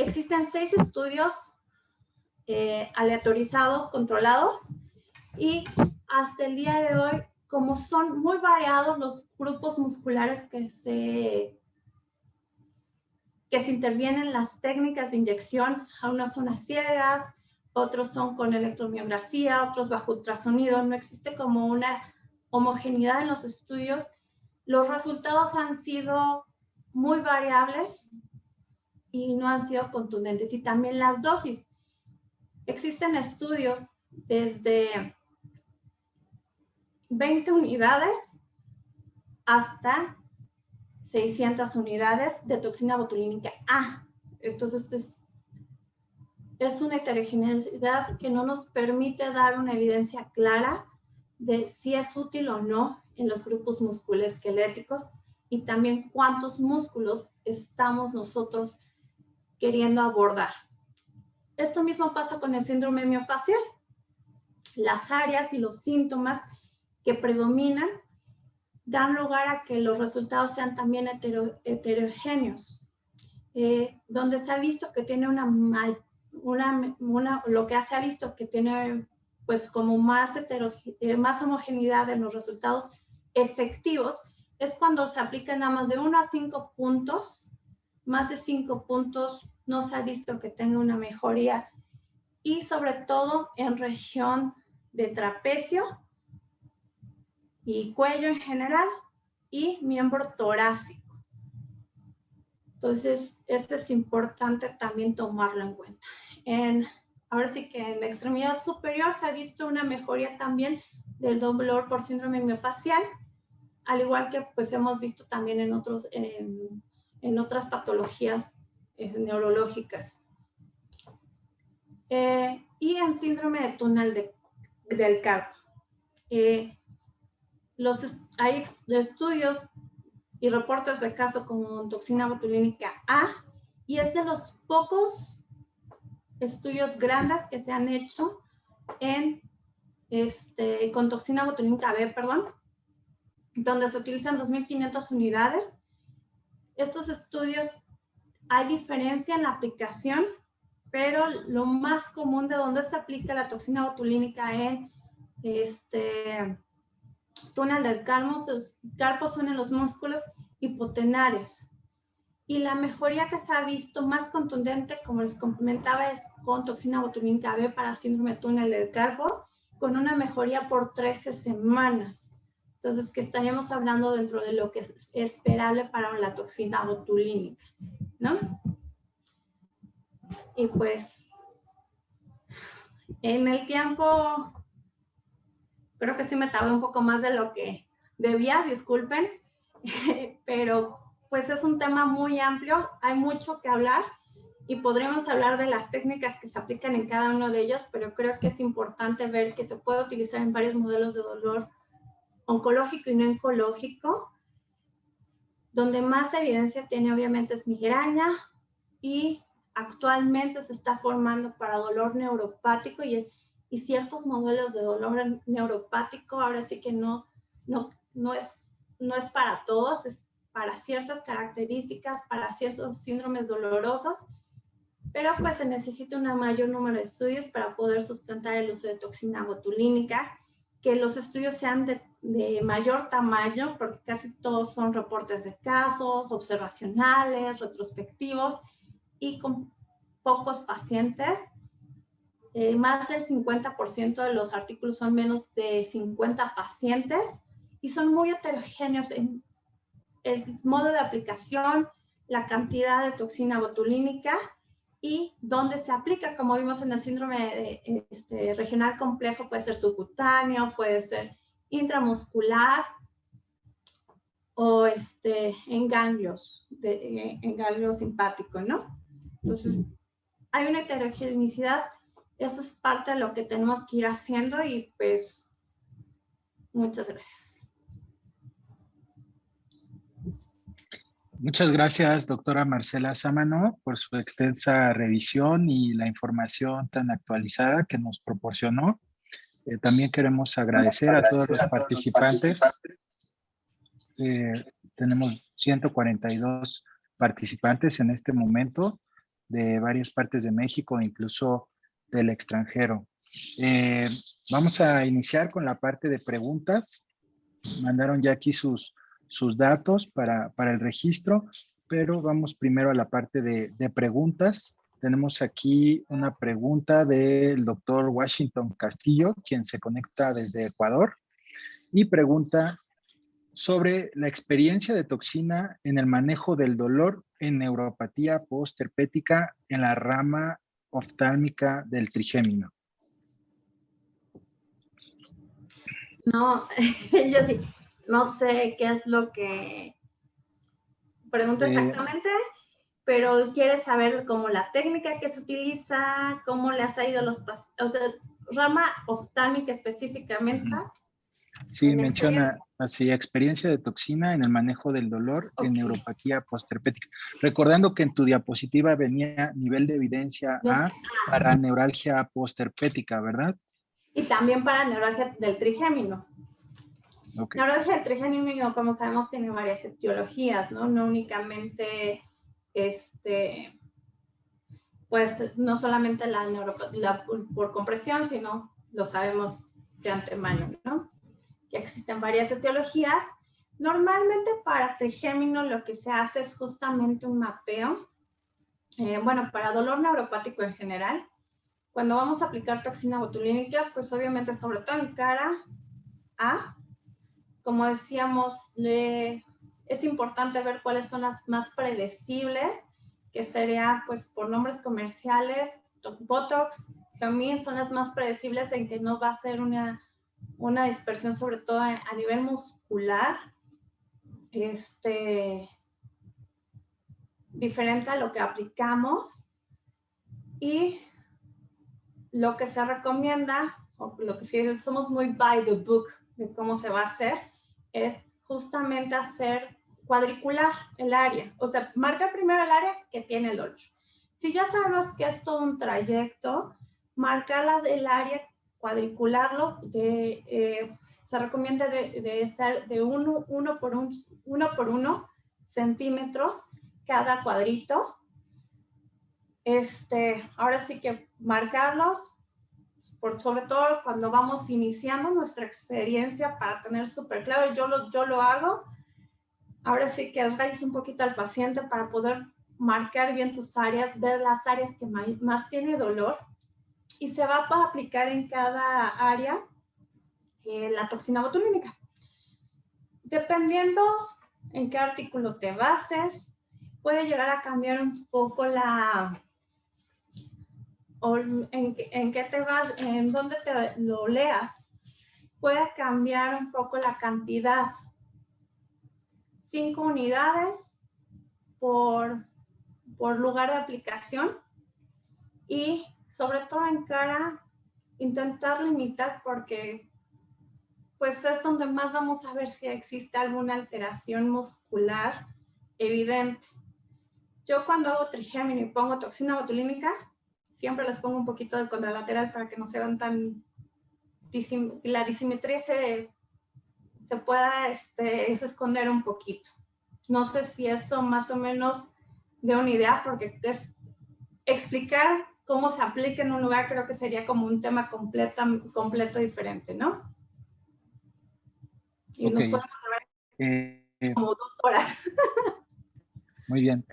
existen 6 estudios aleatorizados, controlados, y hasta el día de hoy, como son muy variados los grupos musculares que se intervienen, las técnicas de inyección, unas son a ciegas, otros son con electromiografía, otros bajo ultrasonido, no existe como una homogeneidad en los estudios. Los resultados han sido muy variables y no han sido contundentes. Y también las dosis. Existen estudios desde 20 unidades hasta 600 unidades de toxina botulínica A. Entonces, es una heterogeneidad que no nos permite dar una evidencia clara de si es útil o no en los grupos musculoesqueléticos y también cuántos músculos estamos nosotros queriendo abordar. Esto mismo pasa con el síndrome miofacial. Las áreas y los síntomas que predominan dan lugar a que los resultados sean también heterogéneos, donde se ha visto que tiene lo que se ha visto que tiene pues como más homogeneidad en los resultados efectivos es cuando se aplican a más de 1 a 5 puntos, más de 5 puntos no se ha visto que tenga una mejoría, y sobre todo en región de trapecio y cuello en general y miembro torácico. Entonces, esto es importante también tomarlo en cuenta. Ahora sí que en la extremidad superior se ha visto una mejoría también del dolor por síndrome miofacial, al igual que pues hemos visto también en otras patologías neurológicas. Y en síndrome de túnel del carpo. Hay estudios y reportes de casos con toxina botulínica A, y es de los pocos estudios grandes que se han hecho con toxina botulínica B, donde se utilizan 2.500 unidades. Estos estudios, hay diferencia en la aplicación, pero lo más común de donde se aplica la toxina botulínica en túnel del carpo son en los músculos hipotenares. Y la mejoría que se ha visto más contundente, como les comentaba, es con toxina botulínica B para síndrome de túnel del carpo, con una mejoría por 13 semanas. Entonces, que estaríamos hablando dentro de lo que es esperable para la toxina botulínica, ¿no? Y pues, en el tiempo, creo que sí me tardé un poco más de lo que debía, disculpen, pero pues es un tema muy amplio, hay mucho que hablar y podríamos hablar de las técnicas que se aplican en cada uno de ellos, pero creo que es importante ver que se puede utilizar en varios modelos de dolor oncológico y no oncológico. Donde más evidencia tiene obviamente es migraña, y actualmente se está formando para dolor neuropático y ciertos modelos de dolor neuropático. Ahora sí que no es para todos, es para ciertas características, para ciertos síndromes dolorosos, pero pues se necesita un mayor número de estudios para poder sustentar el uso de toxina botulínica, que los estudios sean de mayor tamaño, porque casi todos son reportes de casos, observacionales, retrospectivos y con pocos pacientes. Más del 50% de los artículos son menos de 50 pacientes y son muy heterogéneos en el modo de aplicación, la cantidad de toxina botulínica y dónde se aplica. Como vimos en el síndrome regional complejo, puede ser subcutáneo, puede ser intramuscular o en ganglios simpáticos, ¿no? Entonces, hay una heterogeneidad. Eso es parte de lo que tenemos que ir haciendo y pues muchas gracias. Muchas gracias, doctora Marcela Sámano, por su extensa revisión y la información tan actualizada que nos proporcionó. También queremos agradecer a todos los participantes. Tenemos 142 participantes en este momento. de varias partes de México, incluso del extranjero. Vamos a iniciar con la parte de preguntas. Mandaron ya aquí sus datos para el registro, pero vamos primero a la parte de preguntas. Tenemos aquí una pregunta del doctor Washington Castillo, quien se conecta desde Ecuador, y pregunta sobre la experiencia de toxina en el manejo del dolor en neuropatía postherpética en la rama oftálmica del trigémino. No, yo sí, no sé qué es lo que pregunta exactamente, pero quiere saber cómo la técnica que se utiliza, cómo le ha ido a los pacientes, o sea, rama oftálmica específicamente. Sí, menciona así, experiencia de toxina en el manejo del dolor en neuropatía postherpética. Recordando que en tu diapositiva venía nivel de evidencia A para neuralgia postherpética, ¿verdad? Y también para neuralgia del trigémino. Okay. Neuralgia del trigémino, como sabemos, tiene varias etiologías, ¿no? No únicamente, pues, no solamente la por compresión, sino lo sabemos de antemano, ¿no? Que existen varias etiologías. Normalmente para trigémino lo que se hace es justamente un mapeo. Bueno, para dolor neuropático en general, cuando vamos a aplicar toxina botulínica, pues obviamente sobre todo en cara A, como decíamos, es importante ver cuáles son las más predecibles, que sería pues por nombres comerciales, Botox, Geomin son las más predecibles en que no va a ser una dispersión sobre todo a nivel muscular, diferente a lo que aplicamos, y lo que se recomienda, o lo que sí somos muy by the book de cómo se va a hacer, es justamente hacer cuadricular el área, o sea, marca primero el área que tiene el dolor. Si ya sabemos que es todo un trayecto, marcar el área, cuadricularlo, se recomienda de ser de 1 por 1 centímetros cada cuadrito. Ahora sí que marcarlos, sobre todo cuando vamos iniciando nuestra experiencia para tener súper claro, yo lo hago. Ahora sí que rayes un poquito al paciente para poder marcar bien tus áreas, ver las áreas que más tiene dolor, y se va a aplicar en cada área la toxina botulínica. Dependiendo en qué artículo te bases, puede llegar a cambiar un poco o en qué te vas, en dónde te lo leas, puede cambiar un poco la cantidad. 5 unidades por lugar de aplicación, y sobre todo en cara, intentar limitar, porque pues es donde más vamos a ver si existe alguna alteración muscular evidente. Yo cuando hago trigémino y pongo toxina botulínica, siempre les pongo un poquito de contralateral para que no se vean tan, la disimetría se pueda esconder un poquito. No sé si eso más o menos de una idea, porque es explicar cómo se aplica en un lugar, creo que sería como un tema completo diferente, ¿no? Y okay. Nos podemos ver como 2 horas. Muy bien.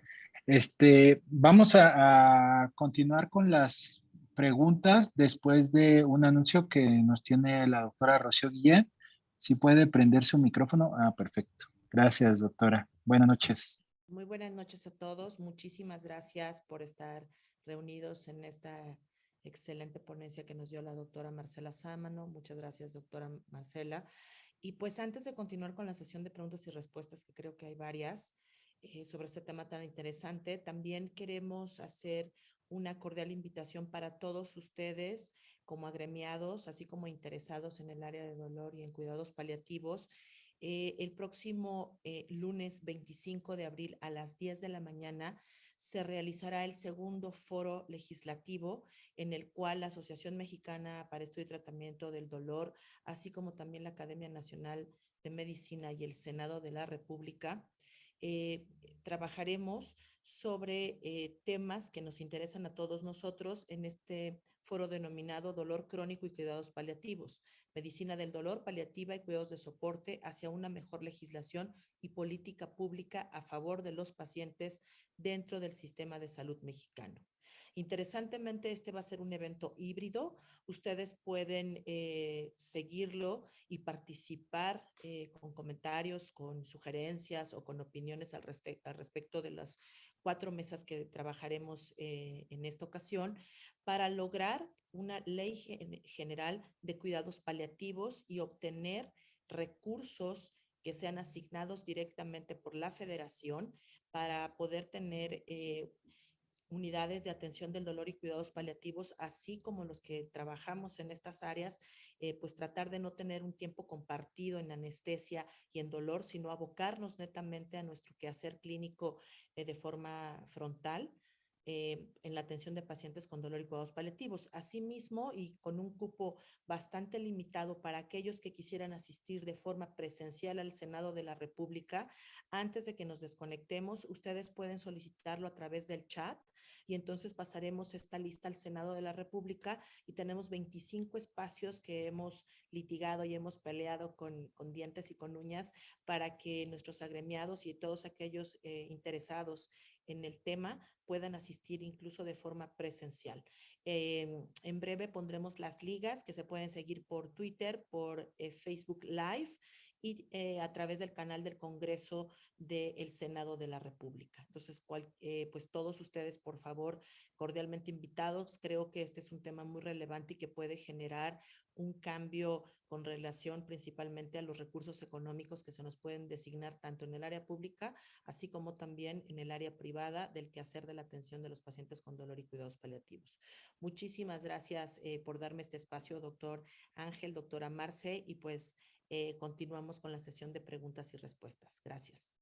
Vamos a continuar con las preguntas después de un anuncio que nos tiene la doctora Rocío Guillén. Si puede prender su micrófono. Ah, perfecto. Gracias, doctora. Buenas noches. Muy buenas noches a todos. Muchísimas gracias por estar reunidos en esta excelente ponencia que nos dio la doctora Marcela Sámano. Muchas gracias, doctora Marcela. Y pues antes de continuar con la sesión de preguntas y respuestas, que creo que hay varias sobre este tema tan interesante, también queremos hacer una cordial invitación para todos ustedes como agremiados, así como interesados en el área de dolor y en cuidados paliativos. El próximo lunes 25 de abril a las 10 de la mañana se realizará el segundo foro legislativo en el cual la Asociación Mexicana para Estudio y Tratamiento del Dolor, así como también la Academia Nacional de Medicina y el Senado de la República, trabajaremos sobre temas que nos interesan a todos nosotros en este foro denominado Dolor Crónico y Cuidados Paliativos, Medicina del Dolor, Paliativa y Cuidados de Soporte hacia una mejor legislación y política pública a favor de los pacientes dentro del sistema de salud mexicano. Interesantemente, este va a ser un evento híbrido. Ustedes pueden seguirlo y participar con comentarios, con sugerencias o con opiniones al respecto de las 4 mesas que trabajaremos en esta ocasión para lograr una ley general de cuidados paliativos y obtener recursos que sean asignados directamente por la Federación para poder tener unidades de atención del dolor y cuidados paliativos, así como los que trabajamos en estas áreas, pues tratar de no tener un tiempo compartido en anestesia y en dolor, sino abocarnos netamente a nuestro quehacer clínico de forma frontal en la atención de pacientes con dolor y cuidados paliativos. Asimismo, y con un cupo bastante limitado para aquellos que quisieran asistir de forma presencial al Senado de la República, antes de que nos desconectemos, ustedes pueden solicitarlo a través del chat y entonces pasaremos esta lista al Senado de la República y tenemos 25 espacios que hemos litigado y hemos peleado con dientes y con uñas para que nuestros agremiados y todos aquellos interesados en el tema puedan asistir incluso de forma presencial. En breve pondremos las ligas que se pueden seguir por Twitter, por Facebook Live y a través del canal del Congreso del Senado de la República. Entonces, pues todos ustedes, por favor, cordialmente invitados. Creo que este es un tema muy relevante y que puede generar un cambio con relación principalmente a los recursos económicos que se nos pueden designar tanto en el área pública, así como también en el área privada del quehacer de la atención de los pacientes con dolor y cuidados paliativos. Muchísimas gracias por darme este espacio, doctor Ángel, doctora Marce, y pues continuamos con la sesión de preguntas y respuestas. Gracias.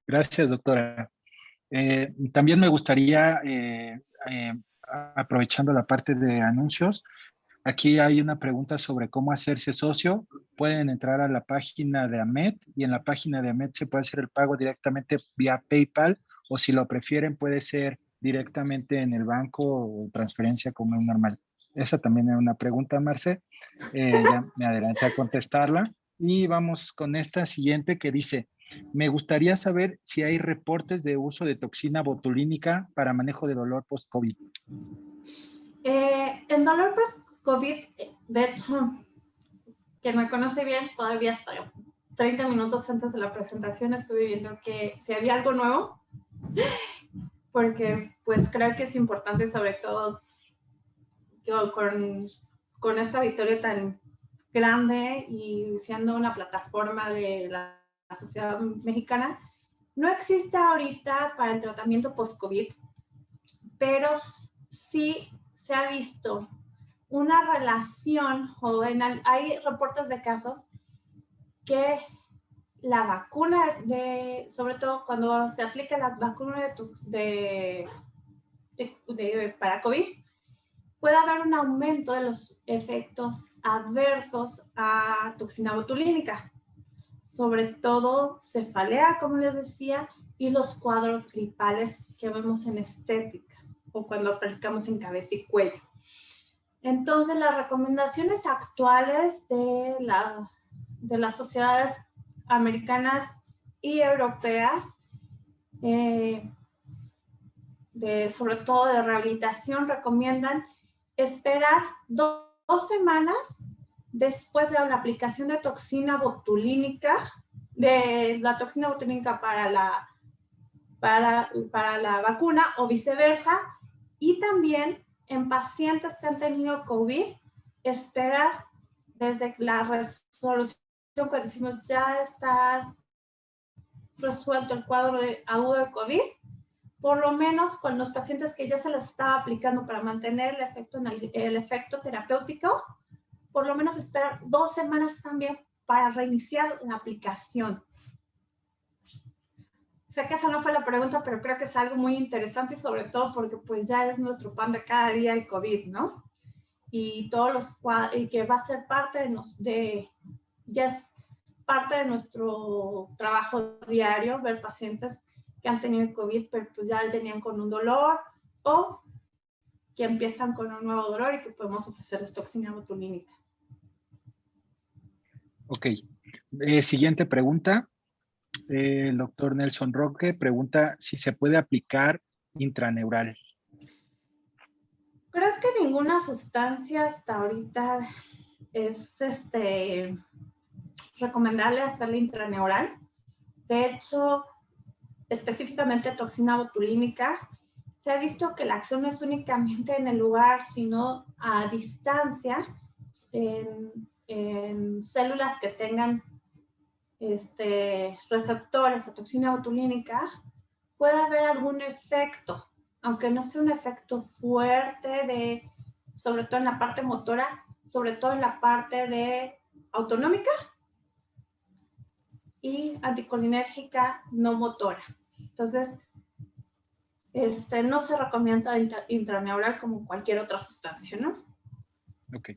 Gracias, doctora. También me gustaría, aprovechando la parte de anuncios, aquí hay una pregunta sobre cómo hacerse socio. Pueden entrar a la página de AMED y en la página de AMED se puede hacer el pago directamente vía PayPal o si lo prefieren puede ser directamente en el banco o transferencia como es normal. Esa también es una pregunta, Marce. Ya me adelanté a contestarla. Y vamos con esta siguiente que dice, me gustaría saber si hay reportes de uso de toxina botulínica para manejo de dolor post-COVID. En dolor post-COVID, de hecho, quien me conoce bien, todavía hasta 30 minutos antes de la presentación estuve viendo que si había algo nuevo, porque pues creo que es importante, sobre todo con esta victoria tan grande y siendo una plataforma de la sociedad mexicana, no existe ahorita para el tratamiento post-COVID, pero sí se ha visto una relación, hay reportes de casos que la vacuna, sobre todo cuando se aplica la vacuna para COVID, puede haber un aumento de los efectos adversos a toxina botulínica, sobre todo cefalea, como les decía, y los cuadros gripales que vemos en estética o cuando aplicamos en cabeza y cuello. Entonces, las recomendaciones actuales de las sociedades americanas y europeas, sobre todo de rehabilitación, recomiendan esperar 2 semanas después de la aplicación de toxina botulínica, de la toxina botulínica para la vacuna o viceversa, y también en pacientes que han tenido COVID, esperar desde la resolución que decimos ya está resuelto el cuadro agudo de COVID, por lo menos con los pacientes que ya se les estaba aplicando para mantener el efecto terapéutico, por lo menos esperar 2 semanas también para reiniciar la aplicación. Sé que esa no fue la pregunta, pero creo que es algo muy interesante y sobre todo porque pues ya es nuestro pan de cada día el COVID, ¿no? Y y que va a ser parte ya es parte de nuestro trabajo diario, ver pacientes que han tenido COVID, pero pues ya tenían con un dolor, o que empiezan con un nuevo dolor y que podemos ofrecerles toxina botulínica. Ok. Siguiente pregunta. El doctor Nelson Roque pregunta si se puede aplicar intraneural. Creo que ninguna sustancia hasta ahorita es recomendable hacerla intraneural. De hecho, específicamente toxina botulínica, se ha visto que la acción no es únicamente en el lugar, sino a distancia en células que tengan receptores a toxina botulínica, puede haber algún efecto, aunque no sea un efecto fuerte, sobre todo en la parte motora, sobre todo en la parte de autonómica y anticolinérgica no motora. Entonces, no se recomienda intraneural como cualquier otra sustancia, ¿no? Ok.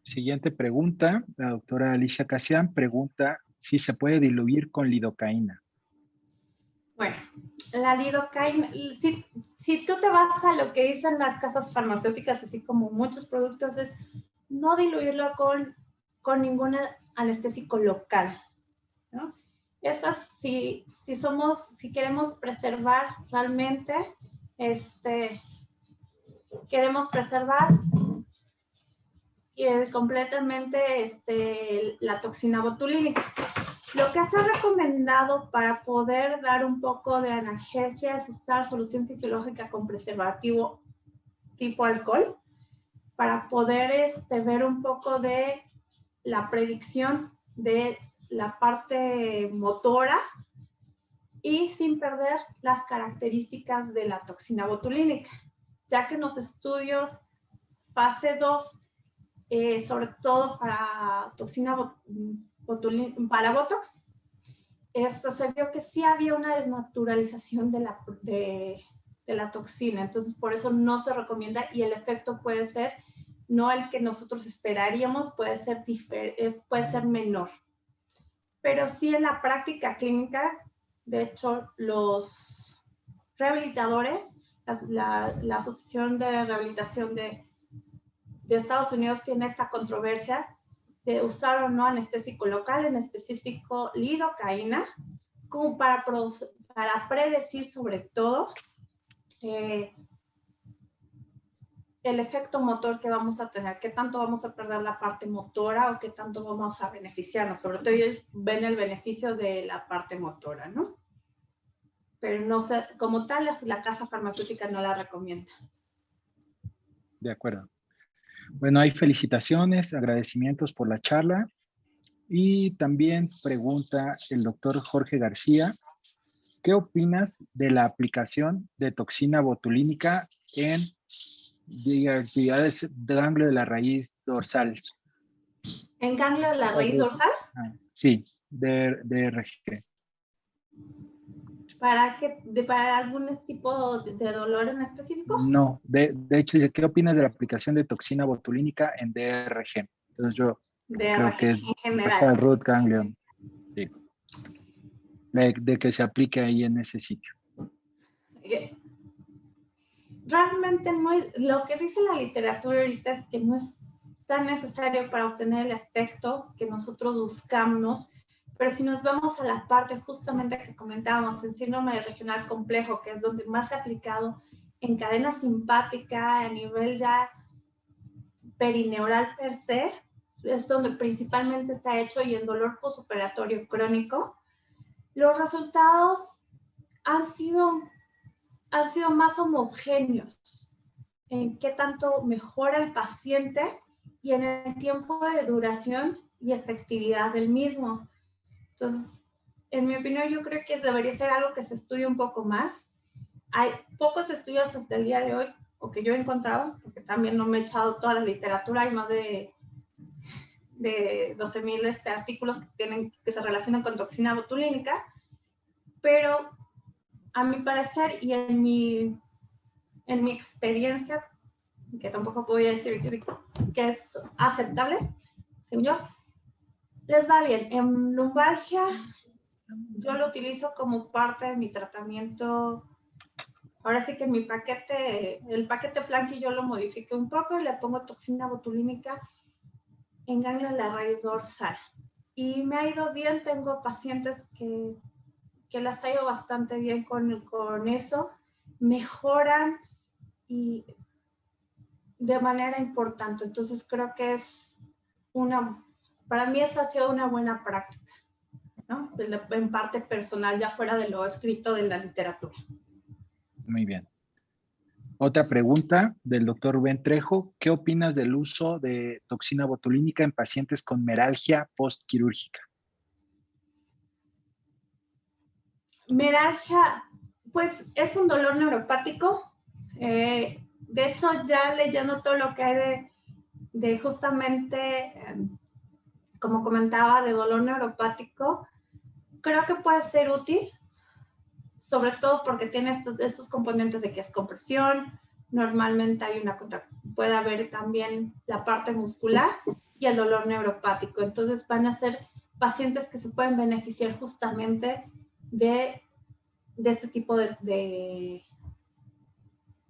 Siguiente pregunta. La doctora Alicia Casian pregunta si se puede diluir con lidocaína. Bueno, la lidocaína, si tú te vas a lo que dicen las casas farmacéuticas, así como muchos productos, es no diluirlo con ningún anestésico local, ¿no? Esas, si queremos preservar realmente, queremos preservar completamente la toxina botulínica. Lo que se ha recomendado para poder dar un poco de analgesia es usar solución fisiológica con preservativo tipo alcohol para poder ver un poco de la predicción de la parte motora y sin perder las características de la toxina botulínica, ya que en los estudios fase 2, sobre todo para toxina para Botox, se vio que sí había una desnaturalización de la toxina, entonces por eso no se recomienda y el efecto puede ser no el que nosotros esperaríamos, puede ser menor. Pero sí en la práctica clínica, de hecho, los rehabilitadores, la Asociación de Rehabilitación de Estados Unidos tiene esta controversia de usar o no anestésico local, en específico lidocaína, como para predecir sobre todo el efecto motor que vamos a tener, qué tanto vamos a perder la parte motora o qué tanto vamos a beneficiarnos. Sobre todo ellos ven el beneficio de la parte motora, ¿no? Pero no sé, como tal, la casa farmacéutica no la recomienda. De acuerdo. Bueno, hay felicitaciones, agradecimientos por la charla. Y también pregunta el doctor Jorge García, ¿qué opinas de la aplicación de toxina botulínica en actividades de ganglio de la raíz dorsal? ¿En ganglio de la raíz dorsal? Sí, DRG. ¿Para algún tipo de dolor en específico? No, de hecho dice, ¿qué opinas de la aplicación de toxina botulínica en DRG? Entonces yo creo que es el root ganglion. Sí. De que se aplique ahí en ese sitio. Realmente no es, lo que dice la literatura ahorita es que no es tan necesario para obtener el efecto que nosotros buscamos, pero si nos vamos a la parte justamente que comentábamos en síndrome regional complejo, que es donde más se ha aplicado en cadena simpática a nivel ya perineural per se, es donde principalmente se ha hecho, y en dolor postoperatorio crónico, los resultados han sido más homogéneos en qué tanto mejora el paciente y en el tiempo de duración y efectividad del mismo. Entonces, en mi opinión, yo creo que debería ser algo que se estudie un poco más. Hay pocos estudios hasta el día de hoy, o que yo he encontrado, porque también no me he echado toda la literatura, hay más de 12,000 artículos que se relacionan con toxina botulínica, pero a mi parecer y en mi experiencia, que tampoco podría decir que es aceptable, según yo, les va bien. En lumbalgia, yo lo utilizo como parte de mi tratamiento. Ahora sí que en mi paquete, el paquete Planky yo lo modifiqué un poco y le pongo toxina botulínica en ganglio de la raíz dorsal. Y me ha ido bien, tengo pacientes que las ha ido bastante bien con eso, mejoran y de manera importante. Entonces creo que es para mí esa ha sido una buena práctica, ¿no? En parte personal, ya fuera de lo escrito de la literatura. Muy bien. Otra pregunta del doctor Rubén Trejo. ¿Qué opinas del uso de toxina botulínica en pacientes con meralgia postquirúrgica? Meralgia, pues es un dolor neuropático. De hecho, ya leyendo todo lo que hay de justamente, como comentaba, de dolor neuropático, creo que puede ser útil, sobre todo porque tiene estos componentes de que es compresión, normalmente puede haber también la parte muscular y el dolor neuropático. Entonces van a ser pacientes que se pueden beneficiar justamente de este tipo de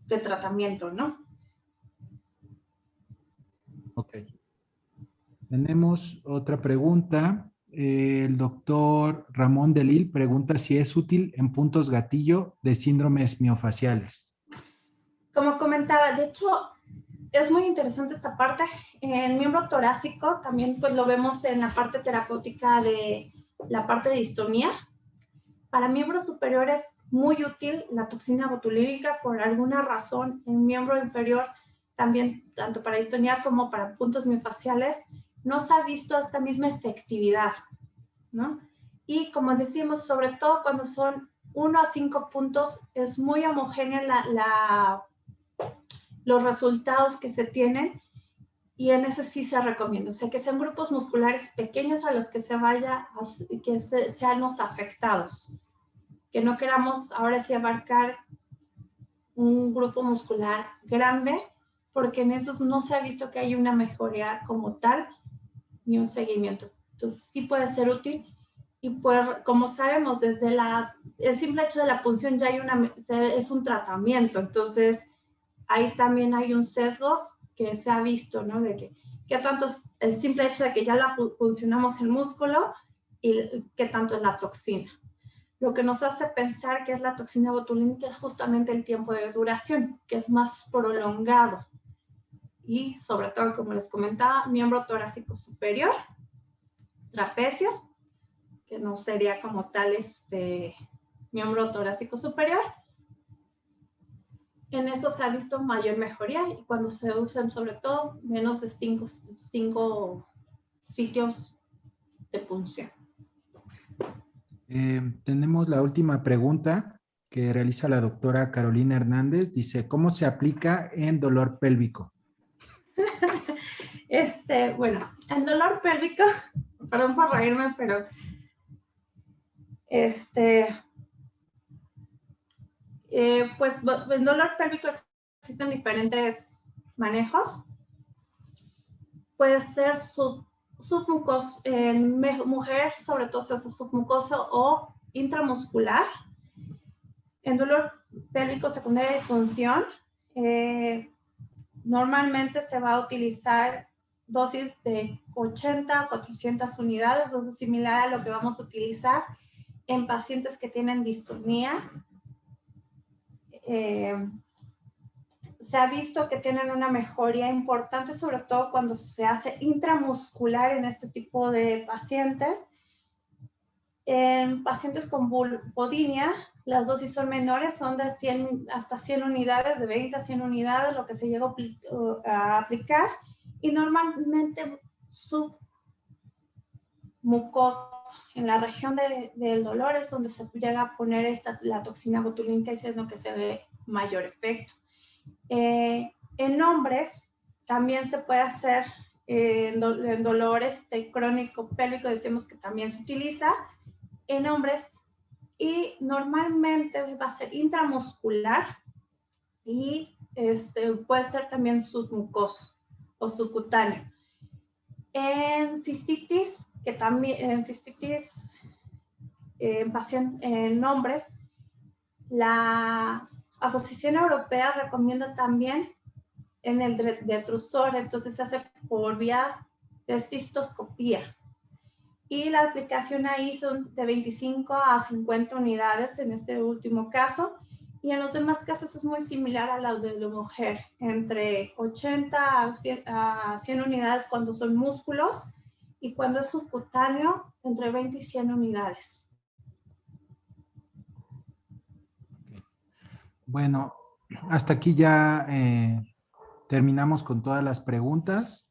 tratamiento, ¿no? Ok. Tenemos otra pregunta. El doctor Ramón Delil pregunta si es útil en puntos gatillo de síndromes miofaciales. Como comentaba, de hecho, es muy interesante esta parte. En miembro torácico también pues lo vemos en la parte terapéutica de la parte de distonía. Para miembros superiores muy útil la toxina botulínica por alguna razón. En miembro inferior también, tanto para distonía como para puntos miofaciales, no se ha visto esta misma efectividad, ¿no? Y como decimos, sobre todo cuando son 1 a 5 puntos, es muy homogénea los resultados que se tienen y en ese sí se recomienda. O sea, que sean grupos musculares pequeños a los que sean los afectados. Que no queramos ahora sí abarcar un grupo muscular grande, porque en esos no se ha visto que hay una mejoría como tal, ni un seguimiento. Entonces sí puede ser útil y pues como sabemos, desde el simple hecho de la punción ya es un tratamiento, entonces ahí también hay un sesgo que se ha visto, ¿no? De que tanto es el simple hecho de que ya la puncionamos el músculo y qué tanto es la toxina. Lo que nos hace pensar que es la toxina botulínica es justamente el tiempo de duración, que es más prolongado. Y sobre todo, como les comentaba, miembro torácico superior, trapecio, que no sería como tal miembro torácico superior. En eso se ha visto mayor mejoría y cuando se usan sobre todo menos de 5 sitios de punción. Tenemos la última pregunta que realiza la doctora Carolina Hernández. Dice, ¿cómo se aplica en dolor pélvico? Bueno, el dolor pélvico, perdón por reírme, pero pues el dolor pélvico existen diferentes manejos. Puede ser submucoso, en mujer, sobre todo se hace submucoso o intramuscular. En dolor pélvico secundario de disfunción, normalmente se va a utilizar dosis de 80 a 400 unidades, dosis similar a lo que vamos a utilizar en pacientes que tienen distonía. Se ha visto que tienen una mejoría importante, sobre todo cuando se hace intramuscular en este tipo de pacientes. En pacientes con vulvodynia, las dosis son menores, son de 100 hasta 100 unidades, de 20 a 100 unidades, lo que se llega a aplicar, y normalmente submucoso, en la región del dolor es donde se llega a poner la toxina botulínica y es lo que se ve mayor efecto. En hombres también se puede hacer en dolor crónico pélvico, decimos que también se utiliza en hombres y normalmente va a ser intramuscular y puede ser también submucoso o subcutáneo. En cistitis que también en cistitis en hombres, la Asociación Europea recomienda también en el detrusor, entonces se hace por vía de cistoscopía. Y la aplicación ahí son de 25 a 50 unidades en este último caso. Y en los demás casos es muy similar a la de la mujer, entre 80 a 100 unidades cuando son músculos y cuando es subcutáneo, entre 20 y 100 unidades. Bueno, hasta aquí ya terminamos con todas las preguntas.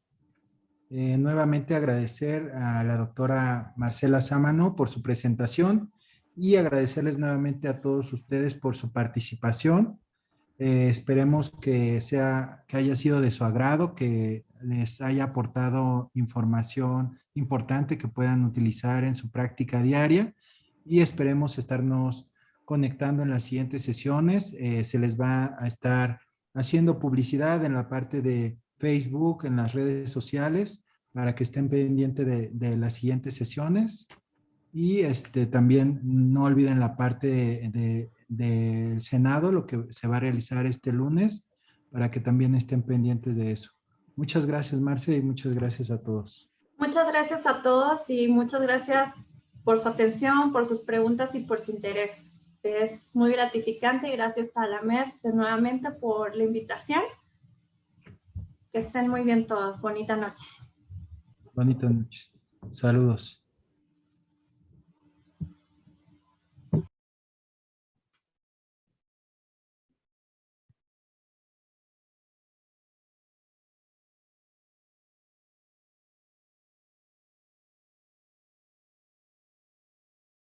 Nuevamente agradecer a la doctora Marcela Sámano por su presentación y agradecerles nuevamente a todos ustedes por su participación. Esperemos que haya sido de su agrado, que les haya aportado información importante que puedan utilizar en su práctica diaria y esperemos estarnos conectando en las siguientes sesiones. Se les va a estar haciendo publicidad en la parte de Facebook, en las redes sociales, para que estén pendientes de las siguientes sesiones. Y también no olviden la parte del Senado, lo que se va a realizar este lunes, para que también estén pendientes de eso. Muchas gracias, Marce, y muchas gracias a todos. Muchas gracias a todos y muchas gracias por su atención, por sus preguntas y por su interés. Es muy gratificante y gracias a la MED nuevamente por la invitación. Que estén muy bien todos. Bonita noche. Bonita noche. Saludos.